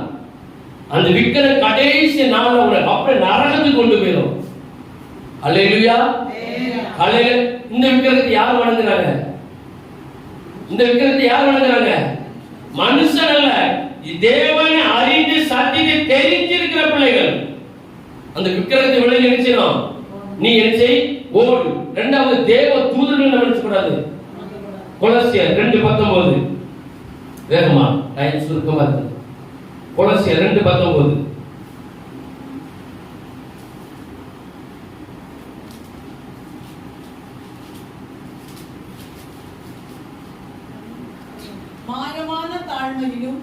Speaker 1: அந்த விக்கிரகம் கடைசி நாள் அப்படியே நரகத்துக்கு கொண்டு போயிடும். அல்லேலூயா. இந்த விக்கிரகத்தை யார் வணங்குறாங்க? இந்த விக்கிரகத்தை யார் வணங்குறாங்க? மனுஷன் அல்ல, தேவனை அறிந்து சத்தியத்தை தெரிஞ்சிருக்கிற பிள்ளைகள். அந்த விக்கிரகத்தை விலகி நினைச்சோம், நீ நினைச்சை ஓடு. இரண்டாவது தேவ தூதர்கள் நினைச்சு கூடாது. கொலோசியர் 2:19 வேகமா டைம் சுருக்கமா இருக்கு. கொலோசியர் 2:19
Speaker 2: மாயமான தாழ்மையிலும்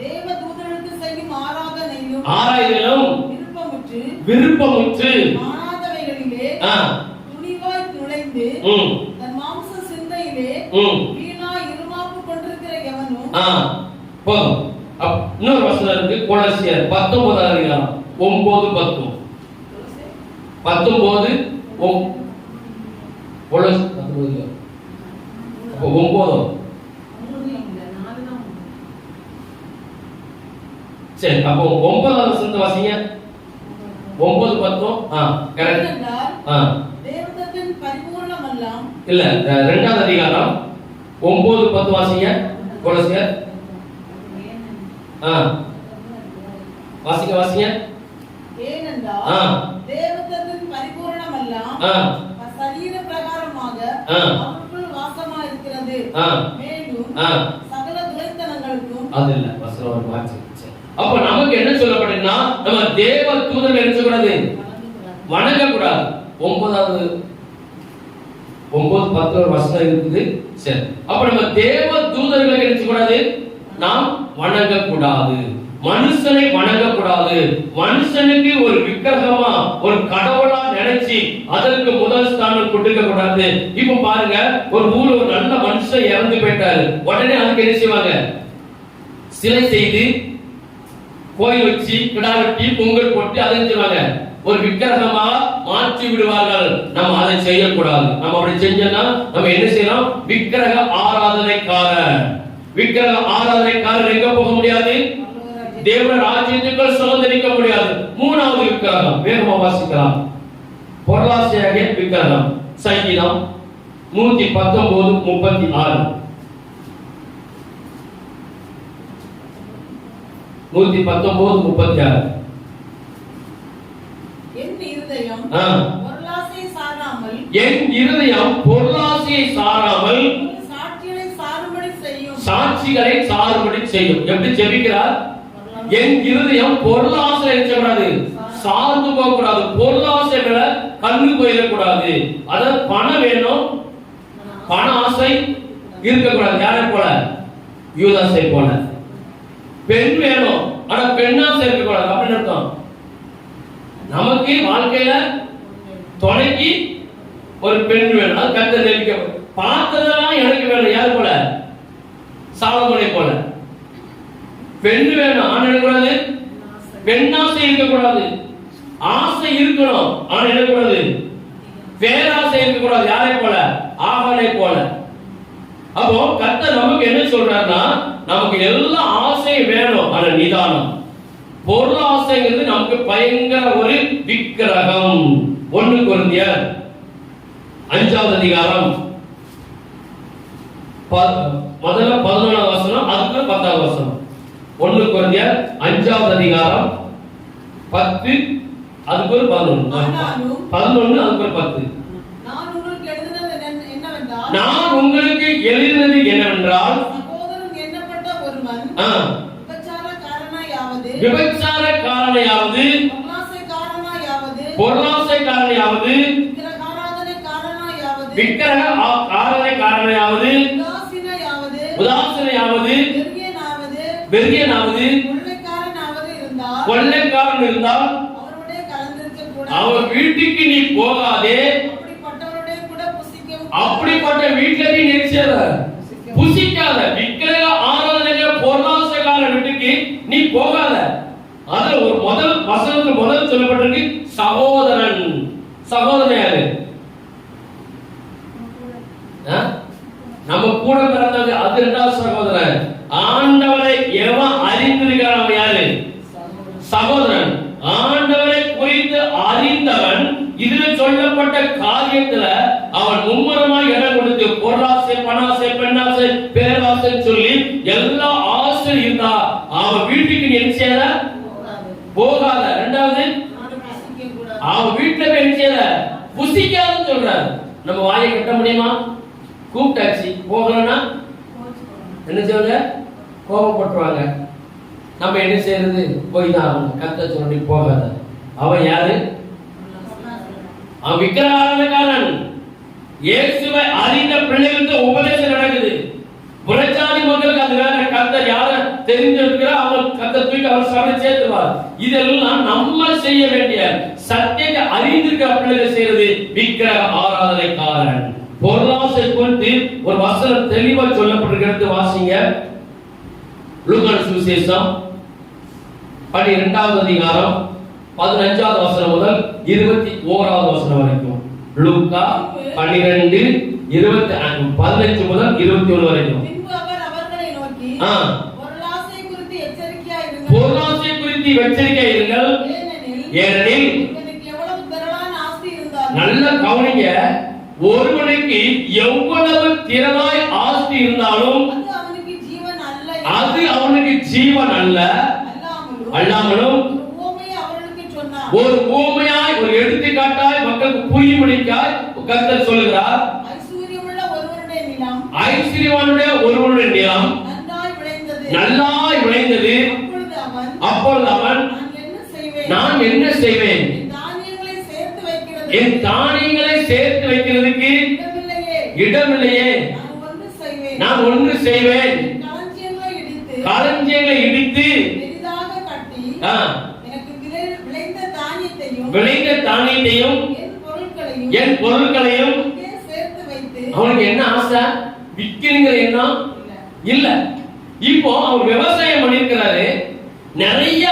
Speaker 2: தேவ தூதர்களுக்கு செய்யும் ஆராதனையிலும் விருப்பமுற்று மானாதவைகளிலே துணிவாய் நுழைந்து தன் மாம்ச சிந்தையிலே வீணாய் இருமாப்பு கொண்டிருக்கிற எவனும்
Speaker 1: போதும். இன்னொரு வசனம் இருக்கு, கொலோசியர் 19:9 10 19 கொலோசியர் 19 சரி. அப்போ 9வது வசனத்தை வாசிங்க. 9:10 கரெக்ட்.
Speaker 2: தேவதத்தின் பரிபூரணமெல்லாம்
Speaker 1: இல்ல, 2வது அதிகாரம் 9:10 வாசிங்க. கொலோசியர் வாசிங்க.
Speaker 2: ஏனென்றால் தேவதத்தின் பரிபூரணமெல்லாம் சரீர பிரகாரமாக அவருக்குள் வாசமா இருக்கிறது. மேலும் சகல துரைத்தனங்களுக்கும் அது இல்ல வசனம் வாசி. அப்ப நமக்கு என்ன சொல்லப்படுதுன்னா, நம்ம தேவ தூதர்கள் என்ன சொல்லக்கூடாது? வணங்க கூடாது. 9:10 வசனம் இருக்குது. சரி, அப்ப நம்ம தேவ தூதர்களை என்ன சொல்லக்கூடாது? நாம் வணங்க கூடாது. மனுஷனை வணங்க கூடாது. மனுஷனுக்கு ஒரு விக்கிரகமா ஒரு கடவுளா நினைச்சு அதற்கு முதல் ஸ்தானம் கொடுக்க கூடாது. இப்ப பாருங்க, ஒரு ஊர்ல ஒரு நல்ல மனுஷன் இறந்து போயிட்டாரு. உடனே அதுக்கு என்ன செய்வாங்க? சிலை செய்து கோயில் வச்சு கிடா வெட்டி பொங்கல் போட்டு அதை செய்வாங்க, ஒரு விக்கிரகமா மாற்றி விடுவார்கள். நம்ம அதை செய்யக்கூடாது. நம்ம அப்படி செஞ்சோம்னா நம்ம என்ன செய்யலாம்? விக்கிரக ஆராதனைக்காரர். விக்கிரக ஆராதனைக்காரர் எங்க போக முடியாது? தேவ ராஜ்யத்துக்குள் சுதந்திரிக்க முடியாது. 3வது விக்கிரகம் வேகமா வாசிக்கலாம். பொருளாசையாக விக்கிரகம். சங்கீதம் 119:36 119:36 என் இருதயம் பொருளாசையை சாராமல்
Speaker 1: சாட்சிகளை சாறுபடி செய்யும். எப்படி ஜெபிக்கிறார்? என் இருதயம் பொருளாசை இருக்கக்கூடாது, சார்ந்து போக கூடாது. பொருளாசை மேல கண்ணு போயிடக்கூடாது. அதாவது பணம் வேணும், பண ஆசை இருக்கக்கூடாது. யாரை போல? யூதாசை போல. பெண் வேணும், ஆனா பெண்ணாசை இருக்கக்கூடாது. அப்படின்னு அர்த்தம். நமக்கு வாழ்க்கையில துணைக்கு ஒரு பெண் வேணும். அது கர்த்தர் தெரிவிக்க பார்த்ததெல்லாம் எனக்கு வேணும். யார் போல? சாலமோனை போல. பெண் வேணும், ஆண் இருக்கக்கூடாது. பெண்ணாசை இருக்கக்கூடாது. ஆசை இருக்கணும், ஆண் இருக்கக்கூடாது. பேராசை இருக்கக்கூடாது. யாரை போல? ஆகானை போல. அப்போ கர்த்தர் நமக்கு என்ன சொல்றாருன்னா, நமக்கு எல்லா ஆசையும் வேணும், ஆனா நிதானம். பொருள் ஆசைங்கிறது நமக்கு பயங்கர ஒரு விக்கிரகம். 1 கொரிந்தியர் 5வது அதிகாரம் முதல்ல 11வது வசனம், அதுக்கு 10வது வசனம். 1 கொரிந்தியர் 5வது அதிகாரம் 10 அதுக்கு ஒரு 11, 11 அதுக்கு ஒரு 10. நான் உங்களுக்கு எழுதினது என்னவென்றால் விபச்சாரக்காரனையாவது பொருளாசைக்காரனையாவது விக்கிரகாராதனைக்காரனையாவது உதாசீனையாவது வெறியனாவது கொள்ளைக்காரன் இருந்தால் அவன் வீட்டுக்கு நீ போகாதே. அப்படிப்பட்ட வீட்டுல நீ நினைச்சத புசிக்காத. விக்கிரக ஆராதனை பொருளாசைக்கார வீட்டுக்கு நீ போகாத. அதுல ஒரு முதல் வசனத்துல முதல் சொல்லப்பட்டிருக்கு சகோதரன். சகோதரன் யாரு? நம்ம கூட பிறந்தது. அது 2வது சகோதரன். ஆண்டவரை எவன் அறிந்திருக்கிறான் அவன் யாரு? சகோதரன். ஆண்டவரை குறித்து அறிந்தவன் இதுல சொல்லப்பட்ட காரியத்துல அவன் மும்முரமாய் இடம் கொடுத்து பொருளாசை, பணாசை, பெண்ணாசை, பேராசை சொல்லி எல்லா ஆசை இருந்தா அவன் வீட்டுக்கு நினைச்சத போகாத. 2வது அவன் வீட்டுல போய் நினைச்சத புசிக்காதுன்னு சொல்றாரு. நம்ம வாயை கட்ட முடியுமா? கூப்பிட்டாச்சு போகலன்னா என்ன செய்வாங்க? கோபப்பட்டுருவாங்க. நம்ம என்ன செய்யறது? போய் தான் அவன் கத்த சொல்லி போகாத. அவன் யாரு? அவன் விக்கிரகாராதனைக்காரன். இயேசுவை அறிந்த பிள்ளைகளுக்கு உபதேசம் நடக்குது. புறஜாதி மக்களுக்கு அது வேற. கர்த்தர் யார தெரிஞ்சிருக்கிறா அவங்க கர்த்தர் தூக்கி அவர் சபையை சேர்த்துவார். இதெல்லாம் நம்ம செய்ய வேண்டிய சத்தியத்தை அறிந்திருக்கிற பிள்ளைகள் செய்யறது விக்கிரக ஆராதனைக்காரன். பொருளாசை குறித்து ஒரு வசனம் தெளிவா சொல்லப்பட்டிருக்கிறது. வாசிங்க. லூக்கா சுவிசேஷம் 12வது அதிகாரம் 15வது வசனம் முதல் 21வது வசனம் வரைக்கும். லூக்கா 12:15 முதல் 21 வரைக்கும். பொருளாசை குறித்து எச்சரிக்கையா இருங்கள். ஏனெனில் நல்ல கவனிங்க. ஒருவனுக்கு எவ்வளவு திரளாய் ஆஸ்தி இருந்தாலும் அது அவனுக்கு ஜீவன் அல்ல. அல்லாமலும் ஒரு உவமையாய், ஒரு எடுத்துக்காட்டாய் மக்களுக்கு புரியும்படியாய் கர்த்தர் சொல்லுகிறார். ஐஸ்வர்யவானுடைய ஒருவனுடைய நிலம் நல்லாய் விளைந்தது. அப்பொழுது அவன் நான் என்ன செய்வேன்? என் தானியங்களை சேர்த்து வைக்கிறதுக்கு இடமில்லையே. நான் ஒன்று செய்வேன். களஞ்சியங்களை இடித்து விளைந்த தானியத்தையும் என் பொருட்களையும். அவனுக்கு என்ன ஆசை? விற்கணுங்கிற எண்ணம் இல்ல. இப்போ அவர் விவசாயம் பண்ணிருக்கிறாரு. நிறைய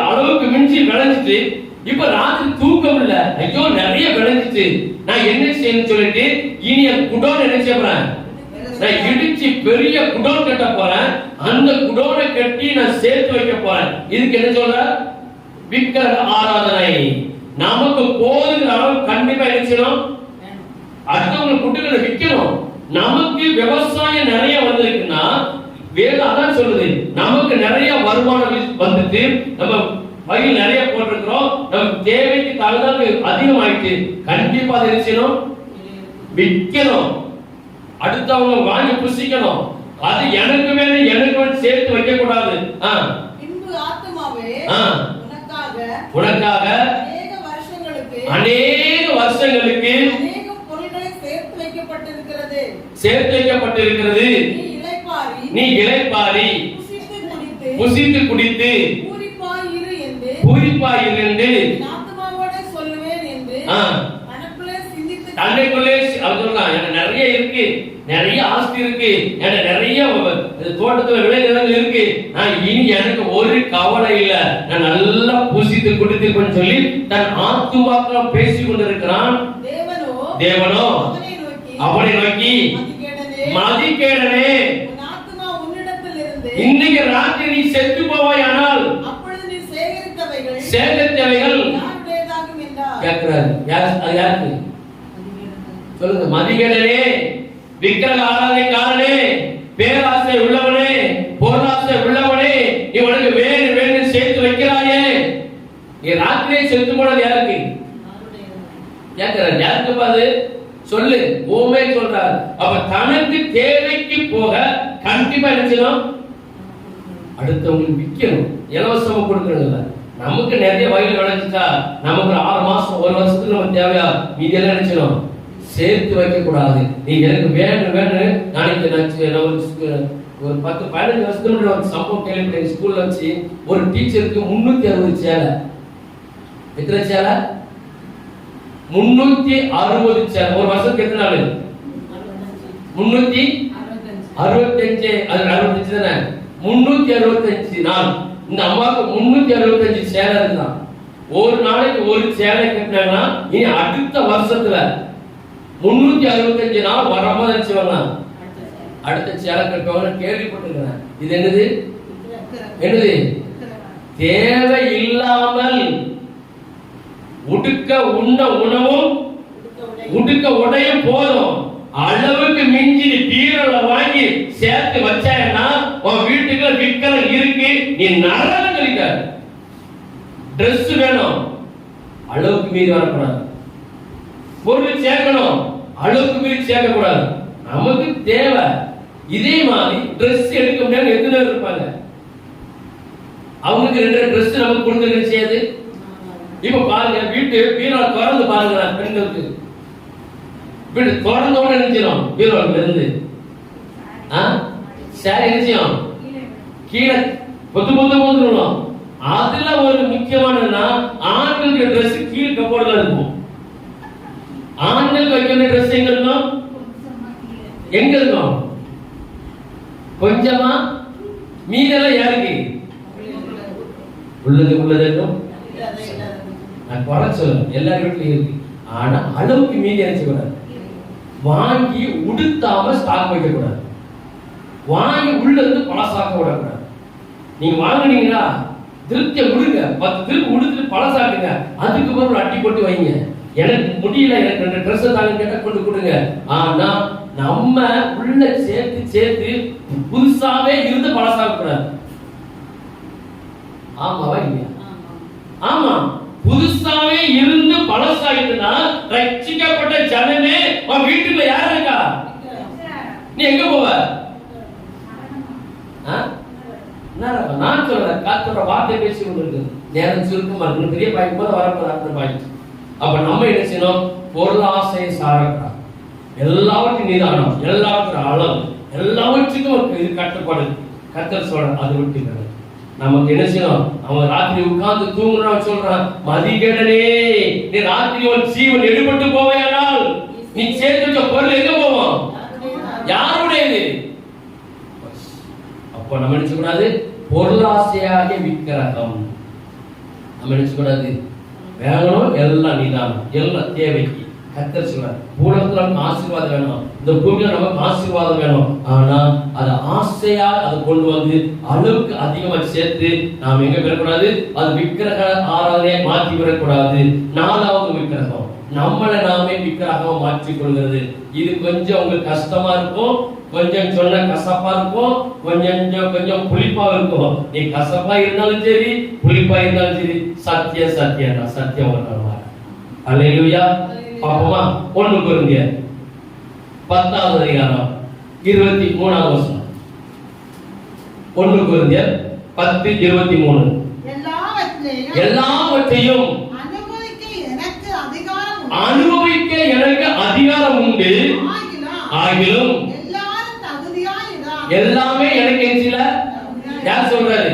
Speaker 1: அளவுக்கு மிஞ்சி விளைஞ்சிட்டு இப்ப ராத்திரி தூக்கம் இல்ல. ஐயோ நிறைய விளைஞ்சிட்டு நான் என்ன செய்யணும்னு சொல்லிட்டு இனி குடோன் என்ன செய்யறேன்? நான் இடிச்சு பெரிய குடோன் கட்ட போறேன். அந்த குடோனை கட்டி நான் சேர்த்து வைக்க போறேன். இதுக்கு என்ன சொல்ற? விக்கிரக ஆராதனை. நமக்கு போதுங்கிற அளவு கண்டிப்பா என்ன செய்யணும்? அடுத்தவங்களுக்கு குட்டுகளை விற்கணும். நமக்கு விவசாயம் நிறைய வந்திருக்குன்னா வேதம் அதான் சொல்லுது. நமக்கு நிறைய வருமானம் வந்துட்டு நம்ம வயல் நிறைய போட்டிருக்கிறோம். நம்ம தேவைக்கு தகுந்த அதிகமாயிட்டு கண்டிப்பா அதை என்ன செய்யணும்? விற்கணும். அடுத்தவங்க வாங்கி புசிக்கணும். அது எனக்கு வேணும் எனக்கு வேணும் சேர்த்து வைக்க கூடாது. உனக்காக அநேக வருஷங்களுக்கு சேர்த்து வைக்கப்பட்டிருக்கிறது. நீ இளைப்பாரி புசித்து குடித்து பூரிப்பாயிரு என்று தன்னைக்குள்ளே சொல்லலாம். எனக்கு நிறைய இருக்கு, நிறைய ஆஸ்தி இருக்கு, எனக்கு நிறைய தோட்டத்துல விளைநிலங்கள் இருக்கு. நான் இனி எனக்கு ஒரு கவலை இல்ல, நான் நல்லா புசித்து குடித்திருப்பேன்னு சொல்லி தன் ஆத்துமாக்கள் பேசிக் கொண்டிருக்கிறான். தேவனோ அவனை நோக்கி மதிகேடனே, இன்னைக்கு ராத்திரி நீ செத்து போவாயானால் சேகரித்தவைகள் கேட்கிறாரு. யாருக்கு சொல்லுங்க? மதிகேடனே விக்கிரக ஆராதனைக்காரனே, பேராசை உள்ளவனே, பொருளாசை உள்ளவனே, நீ உனக்கு வேணும் வேணும் சேர்த்து வைக்கிறாயே. நீ ராத்திரியே செத்து போனது யாருக்கு? யாருக்கு பாது சொல்லு. ஓமே சொல்றார். அப்ப தனக்கு தேவைக்கு போக கண்டிப்பா நினைச்சோம் அடுத்தவங்களுக்கு விற்கணும், இலவசமா கொடுக்கணும்ல. நமக்கு நிறைய வயல் விளைஞ்சிட்டா நமக்கு 6 மாசம் 1 வருஷத்துக்கு நம்ம தேவையா, மீதி எல்லாம் நினைச்சோம் சேர்த்து வைக்க கூடாது. நீ எனக்கு வேணும் வேணும். நாளைக்கு ஒரு 10-15 வருஷத்துக்கு முன்னாடி ஒரு சம்பவம் கேள்விப்பட்டேன். ஸ்கூல்ல வச்சு ஒரு டீச்சருக்கு 360 சேலை. எத்தனை சேலை? 360 சேலை. ஒரு வருஷத்துக்கு எத்தனை நாள்? 365. அது 65 தானே? 365 நாள். இந்த அம்மாவுக்கு 365 சேலை இருந்தான். ஒரு நாளைக்கு ஒரு சேலை கட்டினாங்கன்னா இனி அடுத்த வருஷத்துல 365 நாள் வரும்போது நினைச்சுவாங்க அடுத்த சேலை கட்டுவாங்க. கேள்விப்பட்டிருக்கிறேன். இது என்னது? என்னது? தேவை இல்லாமல் உடுக்க உண்ண உணவும் உடுக்க உடையும் போதும். அளவுக்கு மிஞ்சி பீரல வாங்கி சேர்த்து வச்சாயன்னா உன் வீட்டுக்கு விக்கலம் இருக்கு, நீ நரகம் கழிக்க. ட்ரெஸ் வேணும், அளவுக்கு மீறி வரக்கூடாது. பொருள் சேர்க்கணும், அளவுக்கு மீறி சேர்க்க கூடாது. நமக்கு தேவை. இதே மாதிரி ட்ரெஸ் எடுக்க முடியாது எத்தனை பேர் இருப்பாங்க. அவங்களுக்கு 2 ட்ரெஸ் நமக்கு கொடுக்க செய்யாது. இப்ப பாருங்க, வீட்டு பீரோல திறந்து பாருங்க. பெண்களுக்கு வீடு திறந்த உடனே நினைச்சிடும் பீரோல இருந்து சாரி நினைச்சோம் கீழே பொத்து பொத்து போந்துடும். அதுல ஒரு முக்கியமானதுன்னா ஆண்களுக்கு ட்ரெஸ் கீழே கப்போர்ட்ல இருக்கும். ஆண்களுக்கு வைக்கிற ட்ரெஸ் எங்க இருக்கும்? எங்க இருக்கும்? கொஞ்சமா. மீதெல்லாம் யாருக்கு? உள்ளது இருக்கும். நான் குறை சொல்ல எல்லா வீட்லயும் இருக்கு. ஆனா அளவுக்கு மீறி நினைச்ச கூடாது. வாங்கி உடுத்தாம ஸ்டாக் வைக்க கூடாது. வாங்கி உள்ள இருந்து பழசாக்க விடக்கூடாது. நீங்க வாங்குனீங்களா திருப்தியை விடுங்க, 10 திருப்பி உடுத்துட்டு பழசாக்குங்க. அதுக்கு பிறகு அட்டி போட்டு வைங்க. எனக்கு முடியல, எனக்கு 2 ட்ரெஸ் தாங்க கேட்டா கொண்டு கொடுங்க. ஆனா நம்ம உள்ள சேர்த்து புதுசாவே இருந்து பழசாக்க கூடாது. ஆமாவா இல்லையா? ஆமா. புதுசாவே இருந்து பழசாயிட்டுனா ரட்சிக்கப்பட்ட ஜனமே உன் வீட்டுக்குள்ள யார் இருக்கா? நீ எங்க போவ? நான் சொல்றேன், காத்தோட வார்த்தை பேசி கொண்டு இருக்கு. நேரம் சுருக்கமா இருக்கு. பெரிய பாய்க்கு போல வரப்போற பாய்க்கு. அப்ப நம்ம என்ன செய்யணும்? பொருளாசை சாரக்கூடாது. எல்லாவற்றையும் நிதானம், எல்லாவற்றையும் அளவு, எல்லாவற்றுக்கும் ஒரு கட்டுப்பாடு. கர்த்தர் சொல்ற அது விட்டு நமக்கு என்ன செய்யணும்? அவன் ராத்திரி உட்கார்ந்து தூங்குறான் சொல்றான், மதிகடனே நீ ராத்திரி ஒரு ஜீவன் எடுபட்டு போவையானால் நீ சேர்த்து வச்ச பொருள் எங்க போவோம்? யாருடையது? அப்ப நம்ம நினைச்ச கூடாது பொருளாசையாக விக்கிரகம். நம்ம நினைச்ச கூடாது. வேணும் எல்லாம் நிதானம், எல்லாம் தேவைக்கு. கர்த்தர் சொல்றார், பூலத்துல நமக்கு ஆசீர்வாதம் வேணும், இந்த பூமியில நமக்கு ஆசீர்வாதம் வேணும். ஆனா அது ஆசையா அது கொண்டு வந்து அளவுக்கு அதிகமா சேர்த்து நாம் எங்க பெறக்கூடாது? அது விக்கிரக ஆராதனையை மாற்றி விடக்கூடாது. 4வது விக்கிரகம் நம்மளை நாமே விக்கிரகமா மாற்றிக் கொள்கிறது. இது கொஞ்சம் உங்களுக்கு கஷ்டமா இருக்கும், கொஞ்சம் சொன்ன கசப்பா இருக்கும், கொஞ்சம் புளிப்பா இருக்கும். நீ கசப்பா இருந்தாலும் சரி, புளிப்பா இருந்தாலும் சரி, சத்தியம் வரணும். அல்லேலூயா. பாப்போமா? 1 கொரிந்தியர் 10வது அதிகாரம் 23வது வசனம். 1 கொரிந்தியர் 10:23. எல்லாவற்றையும் அனுபவிக்க எனக்கு அதிகாரம் உண்டு, ஆகிலும் எல்லாமே எனக்கு இல்ல. யார் சொல்றாரு?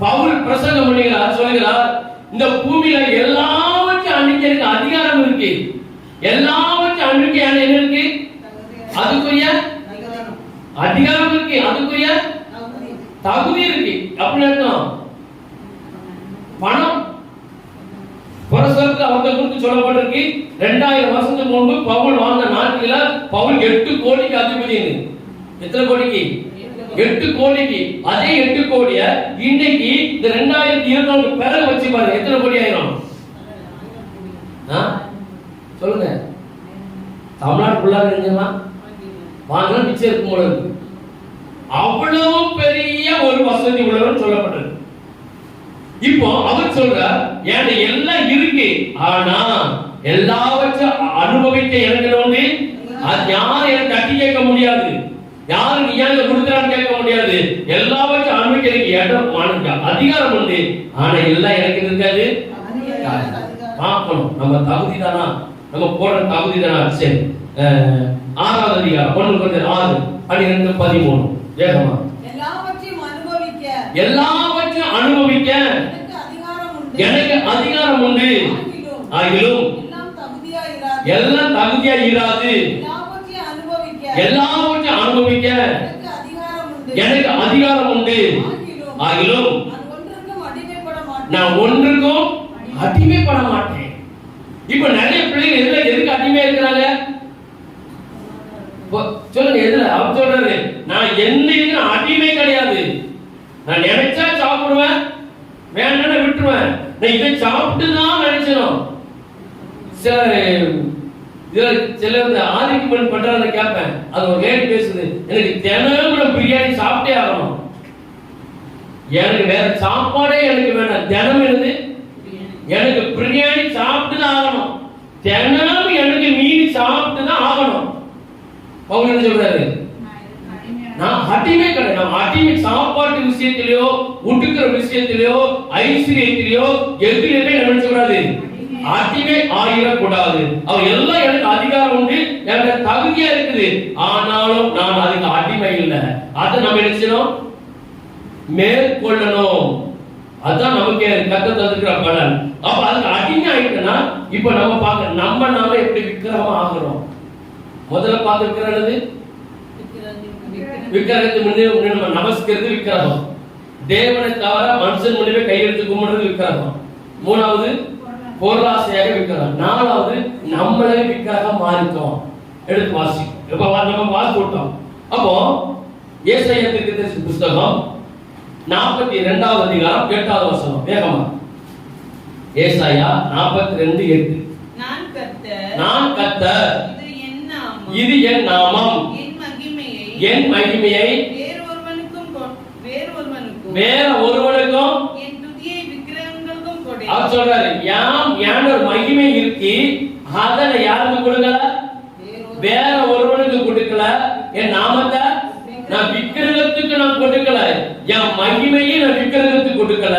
Speaker 1: பவுல் பிரசங்கம் பண்ணுகிறார், சொல்லுகிறார், இந்த பூமியில எல்லாவற்றையும் அன்னைக்கு எனக்கு அதிகாரம் இருக்கு. எல்லாவற்றையும் அன்னைக்கு என்ன இருக்கு? அதுக்குரிய அதிகாரம் இருக்கு, அதுக்குரிய தகுதி இருக்கு. அப்படின்னு அர்த்தம். பணம் பரஸ்பரத்தில் அவர்கள் குறித்து சொல்லப்பட்டிருக்கு. 2000 வருஷத்துக்கு முன்பு பவுல் வாழ்ந்த நாட்டில பவுல் 8 கோடிக்கு அதிபதி. எத்தனை கோடிக்கு? 8 கோடிக்கு. அதே 8 கோடிய இன்னைக்கு இந்த 2024 பிறகு வச்சு பாருங்க, எத்தனை கோடி ஆயிரும்? சொல்லுங்க. தமிழ்நாடு ஃபுல்லா இருந்துமா வாங்கினா மிச்சம் இருக்கும் போல இருக்கு. அவ்வளவு பெரிய ஒரு வசதி உள்ளவர் சொல்லப்பட்டது. இப்போ அவர் சொல்றார், என்கிட்ட எல்லாம் இருக்கு, ஆனா எல்லாவற்றையும் அனுபவிக்க எனக்கு ஒன்று, அது யாரும் எனக்கு தட்டி கேட்க முடியாது, யாரும் நீ ஏன் கொடுக்குறான்னு கேட்க முடியாது. எல்லாவற்றையும் அனுபவிக்க இடம் அதிகாரம் உண்டு, ஆனா எல்லாம் எனக்கு இருக்காது. பார்க்கணும் நம்ம தகுதி தானா, நம்ம போற தகுதி தானா. சரி, 6வது அதிகாரம் 1 6 12 13 வேகமா. எல்லாவற்றையும் அனுபவிக்க எனக்கு அதிகாரம் உண்டு, ஆகிலும் எல்லாம் தகுதியா இராது. எல்லாவற்றையும் அனுபவிக்க எனக்கு அதிகாரம் உண்டு, ஆகிலும் நான் ஒன்றுக்கும் அடிமைப்பட மாட்டேன். இப்ப நிறைய பிள்ளைகள் எதுக்கு அடிமையா இருக்கிறாங்க சொல்லுங்க? எதுல? அவர் சொல்றாரு, நான் என்னைக்கு அடிமை கிடையாது. நான் நினைச்சா சாப்பிடுவேன், வேண்டாம்னு விட்டுருவேன். நான் இதை சாப்பிட்டு தான் நினைச்சணும். சில ஆதிக்கம் பண்றாங்க கேட்பேன். அது ஒரு லேடி பேசுது, எனக்கு தினமும் பிரியாணி சாப்பிட்டே ஆகணும், எனக்கு வேற சாப்பாடே எனக்கு வேண்டாம், தினம் இருந்து எனக்கு பிரியாணி சாப்பிட்டு தான் ஆகணும், தினமும் எனக்கு மீன் சாப்பிட்டு தான் ஆகணும். அவங்க என்ன சொல்றாரு? நான் அடிமை கிடையாது. நான் அடிமை சாப்பாட்டு விஷயத்திலயோ உடுக்கிற விஷயத்திலயோ ஐஸ்வர்யத்திலயோ எதுலையுமே நினைச்சக்கூடாது, அடிமை ஆகிடக்கூடாது. அவர் எல்லாம் எனக்கு அதிகாரம் உண்டு, எனக்கு தகுதியா இருக்குது, ஆனாலும் நான் அதுக்கு அடிமை இல்லை. அதை நம்ம நினைச்சோம் மேற்கொள்ளணும். அதான் நமக்கு கத்த தந்துக்கிற பலன். அப்ப அதுக்கு அடிமை ஆயிட்டுனா இப்ப நம்ம பார்க்க நாம எப்படி விக்கிரகமா ஆகிறோம். முதல்ல பார்த்துக்கிறது விக்கிரகத்து முன்னே நம்ம நமஸ்கிறது விக்கிரகம். தேவனை தவிர மனுஷன் முன்னே கையெழுத்து கும்பிடுறது விக்கிரகம். 3வது பொருளாசையாக விக்கிரகம். 4வது நம்மளே விக்கிரகம் மாறிட்டோம். எடுத்து வாசி. இப்ப நம்ம வாசி விட்டோம். அப்போ ஏசாயா தீர்க்கதரிசி புத்தகம் 42வது அதிகாரம் 8வது வசனம் வேகமா. ஏசாயா 42:8. நான் கர்த்தர், இது என் நாமம், என் மகிமையை வேற ஒருவனுக்கும் அவர் சொல்றாரு. யான் ஒரு மகிமை இருக்கு, அதை யாருக்கு கொடுக்கல, வேற ஒருவனுக்கு கொடுக்கல. என் நாமத்தை நான் விக்கிரகத்துக்கு நான் கொடுக்கல, என் மகிமையை நான் விக்கிரகத்துக்கு கொடுக்கல,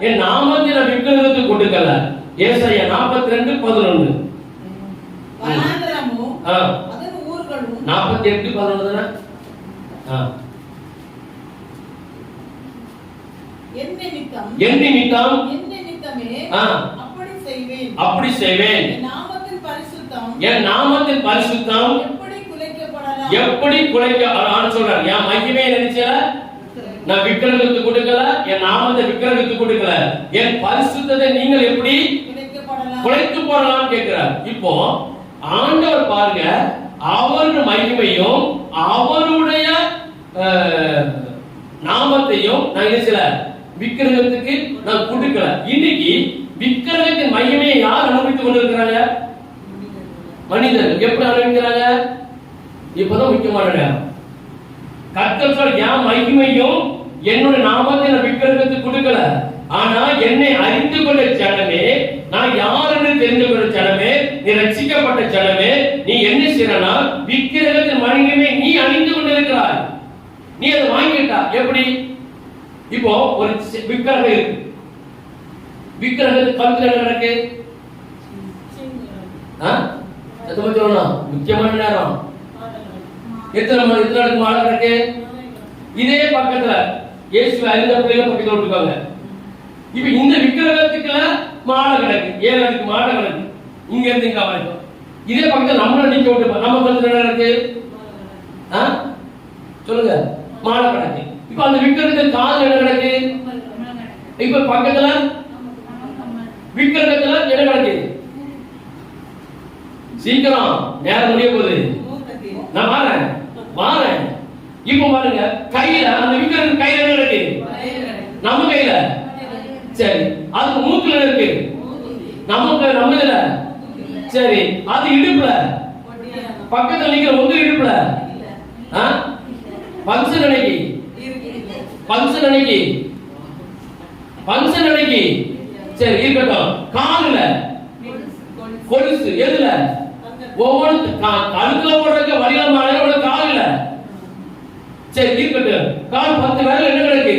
Speaker 1: என் நாமத்தை நான் விக்கிரகத்துக்கு கொடுக்கல. ஏசாயா 42:11. 48:11 தானே? என் நிமித்தம் அப்படி செய்வேன். என் நாமத்தின் பரிசுத்தம் எப்படி குலைக்க சொல்றாரு. என் மகிமையை நினைச்சல நான் விக்கிரகத்துக்கு கொடுக்கல, என் நாமத்தை விக்கிரகத்துக்கு கொடுக்கல, என் பரிசுத்தத்தை நீங்கள் எப்படி குலைத்து போடலாம் கேட்கிறார். இப்போ ஆண்டவர் பாருங்க, அவருடைய மகிமையும் அவருடைய நாமத்தையும் நான் நினைச்சல விக்கிரகத்துக்கு நான் கொடுக்கல. இன்னைக்கு விக்கிரகத்தின் மகிமையை யார் அனுபவித்துக் கொண்டிருக்கிறாங்க? மனிதர்கள். எப்படி அனுபவிக்கிறாங்க? இப்பதான் முக்கியமான நேரம். கர்த்தர் சொல்ற என் மகிமையும் என்னோட நாமத்தை நான் விக்கிரகத்துக்கு கொடுக்கல, ஆனா என்னை அறிந்து கொண்ட ஜனமே, நான் யாருன்னு தெரிந்து கொண்ட ஜனமே, நீ ரட்சிக்கப்பட்ட ஜனமே, நீ என்ன செய்யறனா விக்கிரகத்தின் மகிமையை நீ அணிந்து கொண்டிருக்கிறாய். நீ அதை வாங்கிட்டா எப்படி? இப்போ ஒரு விக்கிரகம் இருக்கு, விக்கிரகத்துக்கு கழுத்துல என்ன நடக்கு? முக்கியமான நேரம் எத்தனை மாலை இருக்கு? இதே பக்கத்துல இயேசு அறிந்த பிள்ளைங்க பக்கத்துல விட்டுருக்காங்க. இப்ப இந்த விக்கிரகத்துக்குள்ள மாலை கிடக்கு, 7 அடுக்கு மாலை கிடக்கு, இங்க இருந்து இங்க வரைக்கும். இதே பக்கத்துல நம்மள நிக்க விட்டு நம்ம பக்கத்துல என்ன இருக்கு? சொல்லுங்க, மாலை கிடக்கு. இப்ப அந்த விக்கிரகத்துக்கு காதுல என்ன கிடக்கு? இப்ப பக்கத்துல விக்கிரகத்துல என்ன கிடக்கு? சீக்கிரம் நேரம் முடிய போகுது, நான் வாரேன். இப்ப பாருங்க, கையில அந்த விக்கிரகம் கையில என்ன இருக்கு? நம்ம கையில. சரி, அது மூக்குல இருக்கு, நம்ம இதுல. சரி, அது இடுப்புல, பக்கத்துல நிக்கிற உங்க இடுப்புல ஃபங்க்ஷன் அன்னைக்கு ஃபங்க்ஷன் அன்னைக்கு ஃபங்க்ஷன் அன்னைக்கு சரி இருக்கட்டும். கால்ல கொலுசு எதுல? ஒவ்வொரு கழுத்துல போடுறதுக்கு வலியில மாலையோட கால்ல சரி இருக்கட்டும். கால் 10 விரல் என்ன கிடக்கு?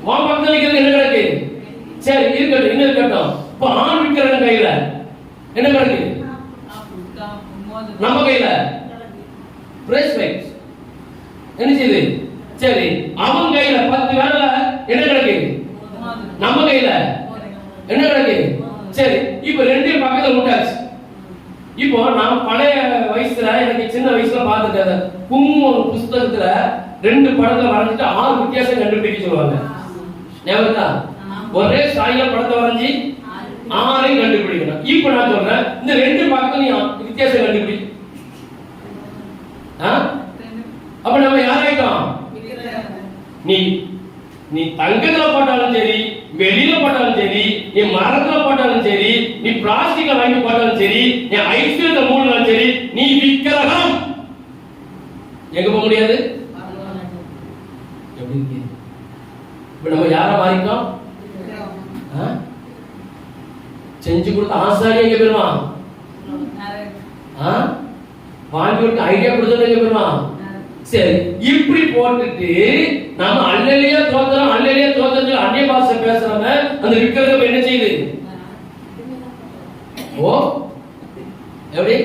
Speaker 1: உன் பக்கத்துல இருக்கிறது என்ன கிடக்கு? சரி இருக்கட்டும், இன்னும் இருக்கட்டும். இப்ப ஆண் விக்கிறவன் கையில என்ன கிடக்கு? நம்ம கையில பிரேஸ்லெட் என்ன செய்யுது? சரி அவன் கையில 10 விரல்ல என்ன கிடக்கு? நம்ம கையில என்ன கிடக்கு? சரி இப்ப ரெண்டு பக்கத்துல விட்டாச்சு. இப்போ நான் பழைய வயசுல எனக்கு சின்ன வயசுல பார்த்துட்டேன். குங்குமம் புஸ்தகத்துல 2 படத்துல வரைஞ்சிட்டு 6 வித்தியாசம் கண்டுபிடிக்க சொல்லுவாங்க. ஞாபகம்? ஒரே சாயில படத்தை வரைஞ்சி 6 கண்டுபிடிக்கணும். இப்ப நான் சொல்றேன் இந்த 2 பக்கத்துலயும் வித்தியாசம் கண்டுபிடி. அப்ப நம்ம யாராயிட்டோம்? நீ நீ தங்கத்துல போட்டாலும் சரி, வெளியில போட்டாலும் சரி, நீ மரத்துல போட்டாலும் சரி, நீ பிளாஸ்டிக்ல வாங்கி போட்டாலும் சரி, நீ ஐஸ்கிரீம்ல மூடினாலும் சரி, நீ விக்கிரகம். எங்க போக முடியாது? எப்படி இருக்கு? இப்ப நம்ம யார மாறிட்டோம்? செஞ்சு கொடுத்த ஆசாரி எங்க போயிருவான்? வாங்கி கொடுத்த ஐடியா கொடுத்தது எங்க போயிருவான்? சரி இப்படி போட்டுட்டு நாம அல்லேலியா தோத்திரம் அல்லேலியா தோத்திரத்துல அந்நிய பாஷை பேசுறவங்க அந்த விக்கிரகம் என்ன செய்யுது? ஓ எப்படி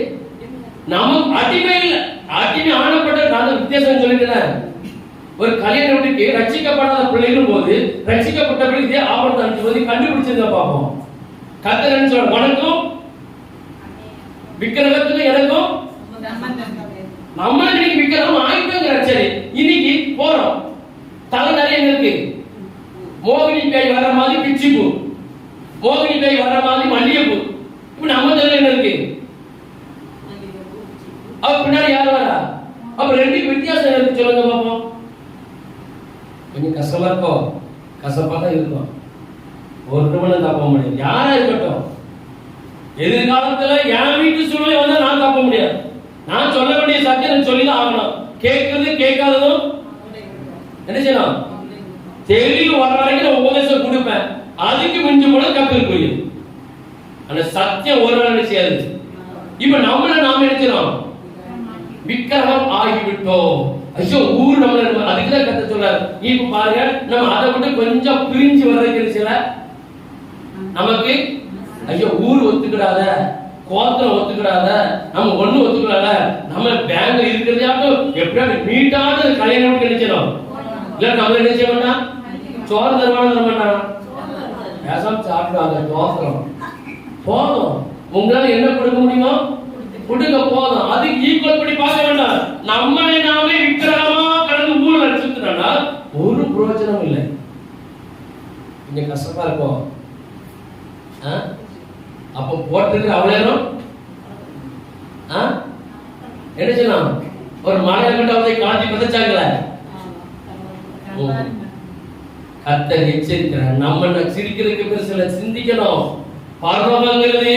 Speaker 1: நம்ம அடிமை இல்ல, அடிமை ஆனப்பட்ட நான் வித்தியாசம் சொல்லிட்டேன். ஒரு கல்யாண வீட்டுக்கு ரட்சிக்கப்படாத பிள்ளைகளும் போது ரட்சிக்கப்பட்ட பிள்ளை இதே ஆபத்து சொல்லி கண்டுபிடிச்சிருந்தா பார்ப்போம். கர்த்தர் என்ன சொல்ற? வணக்கம் விக்கிரகத்துக்கு எனக்கும் நம்ம இன்னைக்கு விக்கிரகம் ஆயிட்டோங்கிற. சரி இன்னைக்கு போறோம், தலை நிறைய இருக்கு. மோகினி பேய் வர மாதிரி பிச்சிப்பூ, மோகினி பேய் வர மாதிரி மல்லிகைப்பூ. இப்ப நம்ம தலை என்ன இருக்கு? அப்ப பின்னாடி யார் வரா? அப்ப 2க்கு வித்தியாசம் இருக்கு சொல்லுங்க பாப்போம். கொஞ்சம் கஷ்டமா இருக்கும், கசப்பா தான் இருக்கும். ஒரு நிமிடம் தப்ப முடியாது. யாரா இருக்கட்டும், எதிர்காலத்துல என் வீட்டு சூழ்நிலை வந்தா நான் தப்ப முடியாது. நான் சொல்ல வேண்டிய சத்தியம் சொல்லிதான் ஆகணும். கேட்கறது கேட்காததும் என்ன செய்யணும்? தெளிவு வர வரைக்கும் நான் உபதேசம் கொடுப்பேன். அதுக்கு மிஞ்சி போல கப்பல் போயிடும். அந்த சத்தியம் ஒரு நாள் செய்யாது. இப்ப நாம என்ன செய்யணும்? விக்கிரகம் ஆகிவிட்டோம். ஐயோ ஊர் நம்மள அதுக்குதான் கத்த சொல்றாரு. இப்ப பாருங்க நம்ம அதை விட்டு கொஞ்சம் பிரிஞ்சு வர்றதுக்கு சில நமக்கு ஐயோ ஊர் ஒத்துக்கிடாத, கோத்திரம் ஒத்துக்கிடாத, நம்ம ஒண்ணு ஒத்துக்கிடாத, நம்ம பேங்க்ல இருக்கிறதாட்டும் எப்படியாவது மீட்டாவது கல்யாணம் நினைச்சோம். இல்ல நம்ம என்ன செய்ய வேண்டாம்? சோறு தருவான தர வேண்டாம், பேசாம சாப்பிடாத கோத்திரம் போதும். உங்களால என்ன கொடுக்க முடியுமோ கொடுக்க போதும். அதுக்கு ஈக்குவல் படி பார்க்க வேண்டாம். நம்மளே நாமே விக்கிரகமா கடந்து ஊர்ல சுத்துனா ஒரு பிரயோஜனம் இல்லை. இங்க கஷ்டமா இருக்கும். அப்ப போட்டு அவ்வளவு என்ன செய்யலாம்? ஒரு மாலையை கட்டாவதை காஞ்சி பதச்சாங்கல. கர்த்தர் எச்சரிக்கிறார். நம்ம சிரிக்கிறதுக்கு சில சிந்திக்கணும். பரலோகங்கிறது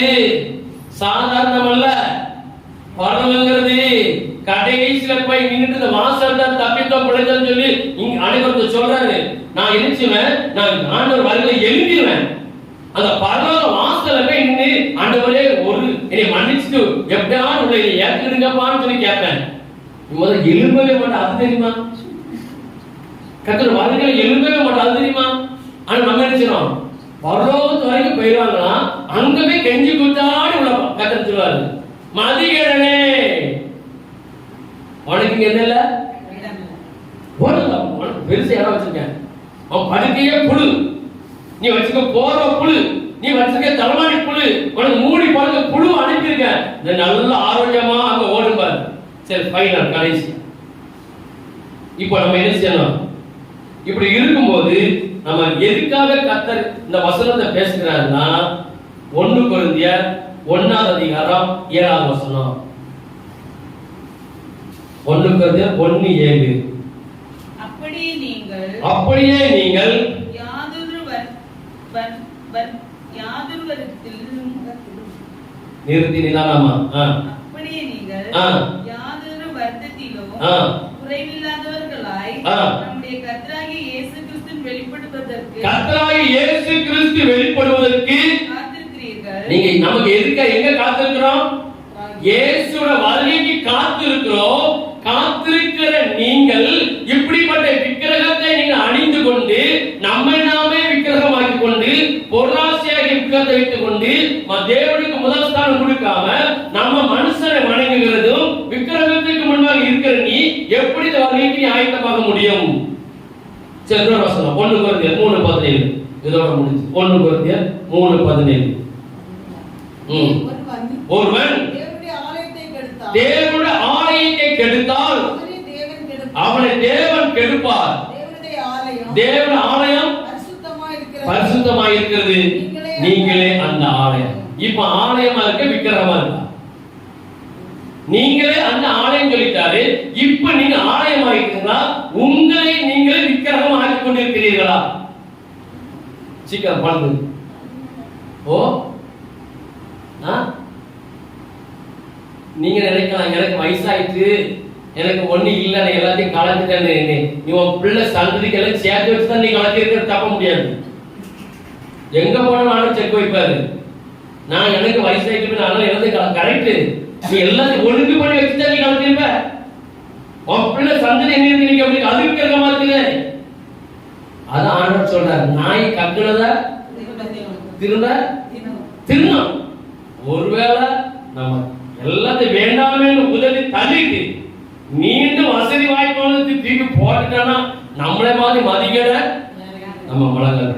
Speaker 1: சாதாரணம் அல்ல. பரலோகங்கிறது கடைசியில போய் நின்னுட்டு வாசல் தான் தப்பித்தோம் பிழைத்தோம் சொல்லி இங்க அனைவரும் சொல்றாரு. நான் எழுச்சுவேன், நான் ஆண்டவர் வருகை எழுந்திருவேன். அந்த பரலோக வாசல்ல போய் நின்று ஆண்டவரே ஒரு என்னை மன்னிச்சுட்டு எப்படியாவது உங்களை ஏற்றுடுங்கப்பான்னு சொல்லி கேட்பேன். முதல்ல எழும்பவே மாட்டேன். அது தெரியுமா? கர்த்தர் வருகை எழும்பவே மாட்டேன். அது தெரியுமா? ஆனா நம்ம நினைச்சிடும் பரலோகத்து வரைக்கும் போயிடுவாங்களா, அங்கவே கெஞ்சி குத்தாடி உள்ள கர்த்தர் சொல்லுவாரு, மதிகடனே உனக்கு என்ன இல்ல பெருசா இடம் வச்சிருக்கேன். அவன் படுக்கையே புழு, நீ வச்சுக்க போற புழு, நீ வச்சுக்க தலைமாடி புழு, உனக்கு மூடி படுக்க புழு அனுப்பியிருக்க. நல்ல ஆரோக்கியமா அங்க ஓடும்பாரு. சரி ஃபைனல் கடைசி. இப்போ நம்ம என்ன செய்யணும்? இப்படி இருக்கும்போது நம்ம எதுக்காக கர்த்தர் இந்த வசனத்தை பேசுகிறாருன்னா 1 கொரிந்தியர் 1ஆம் அதிகாரம் 7ஆம் வசனம். 1 கொரிந்தியர் 1:7. அப்படியே நீங்கள் நிறுத்தி நிதானமா
Speaker 3: அப்படியே நீங்கள் யாதொரு வருத்தத்திலோ
Speaker 2: குறைவில்லாதவர்களாய் நம்முடைய கர்த்தராகிய இயேசு கிறிஸ்து வெளிப்படுவதற்கு காத்திருக்கிறீர்கள்.
Speaker 1: நீங்க நமக்கு எங்க காத்திருக்கிறோம்? இயேசுவோட வருகைக்கு காத்திருக்கிறோம். காத்திருக்கிற நீங்கள் இப்படிப்பட்ட விக்கிரகத்தை நீங்க அணிந்து கொண்டு நம்மை நாமே விக்கிரகமாக்கி கொண்டு பொருளாசையாக விக்கிரகத்தை வைத்துக் கொண்டு தேவனுக்கு முதல் ஸ்தானம் கொடுக்காம நம்ம மனுஷனை வணங்குகிறதும் விக்கிரகத்துக்கு முன்பாக இருக்கிற நீ எப்படி இந்த வருகைக்கு நீ ஆயத்தமாக முடியும்? சரி, 1 கொரிந்தியர் 3:17 இதோட முடிஞ்சு. 1 கொரிந்தியர் 3:17 ஒருவன் தேவனுடைய ஆலயத்தை கெடுத்தால் அவனை தேவன் கெடுப்பார். தேவனுடைய ஆலயம் பரிசுத்தமாய் இருக்கிறது, நீங்களே அந்த ஆலயம். இப்ப ஆலயமா இருக்க விக்கிரகமா இருக்கா? நீங்களே அந்த ஆலயம் சொல்லிட்டாரு. இப்ப நீங்க ஆலயமா இருக்கீங்களா? உங்களை நீங்களே விக்கிரகம் ஆக்கிக் கொண்டிருக்கிறீர்களா? சீக்கிரம் பாருங்க. நீங்க நினைக்கலாம் எனக்கு வயசாயிட்டு எனக்கு ஒண்ணு இல்ல, நான் எல்லாத்தையும் கலந்துட்டேன்னு. நீ உன் பிள்ளை சந்ததிக்கெல்லாம் சேர்த்து வச்சுதான் நீ கலந்துருக்க தப்ப முடியாது. எங்க போனாலும் செக் வைப்பாரு. நான் எனக்கு வயசாயிட்டு நான் எல்லாத்தையும் கரெக்ட், நீ எல்லாத்தையும் ஒழுங்கு பண்ணி வச்சுதான் நீ கலந்துருப்ப. உன் பிள்ளை சந்ததி என்ன இருக்கு அப்படி அதுக்கு இருக்க மாதிரி. அதான் ஆண்டவர் சொல்றாரு, நாய் கக்குனதா திருநம். ஒருவேளை நம்ம எல்லாத்தையும் வேண்டாமே உதவி தள்ளிட்டு மீண்டும் வசதி வாய்ப்பு தூக்கி போட்டுட்டானா நம்மளே மாதிரி மதிக்கல நம்ம மலங்கள்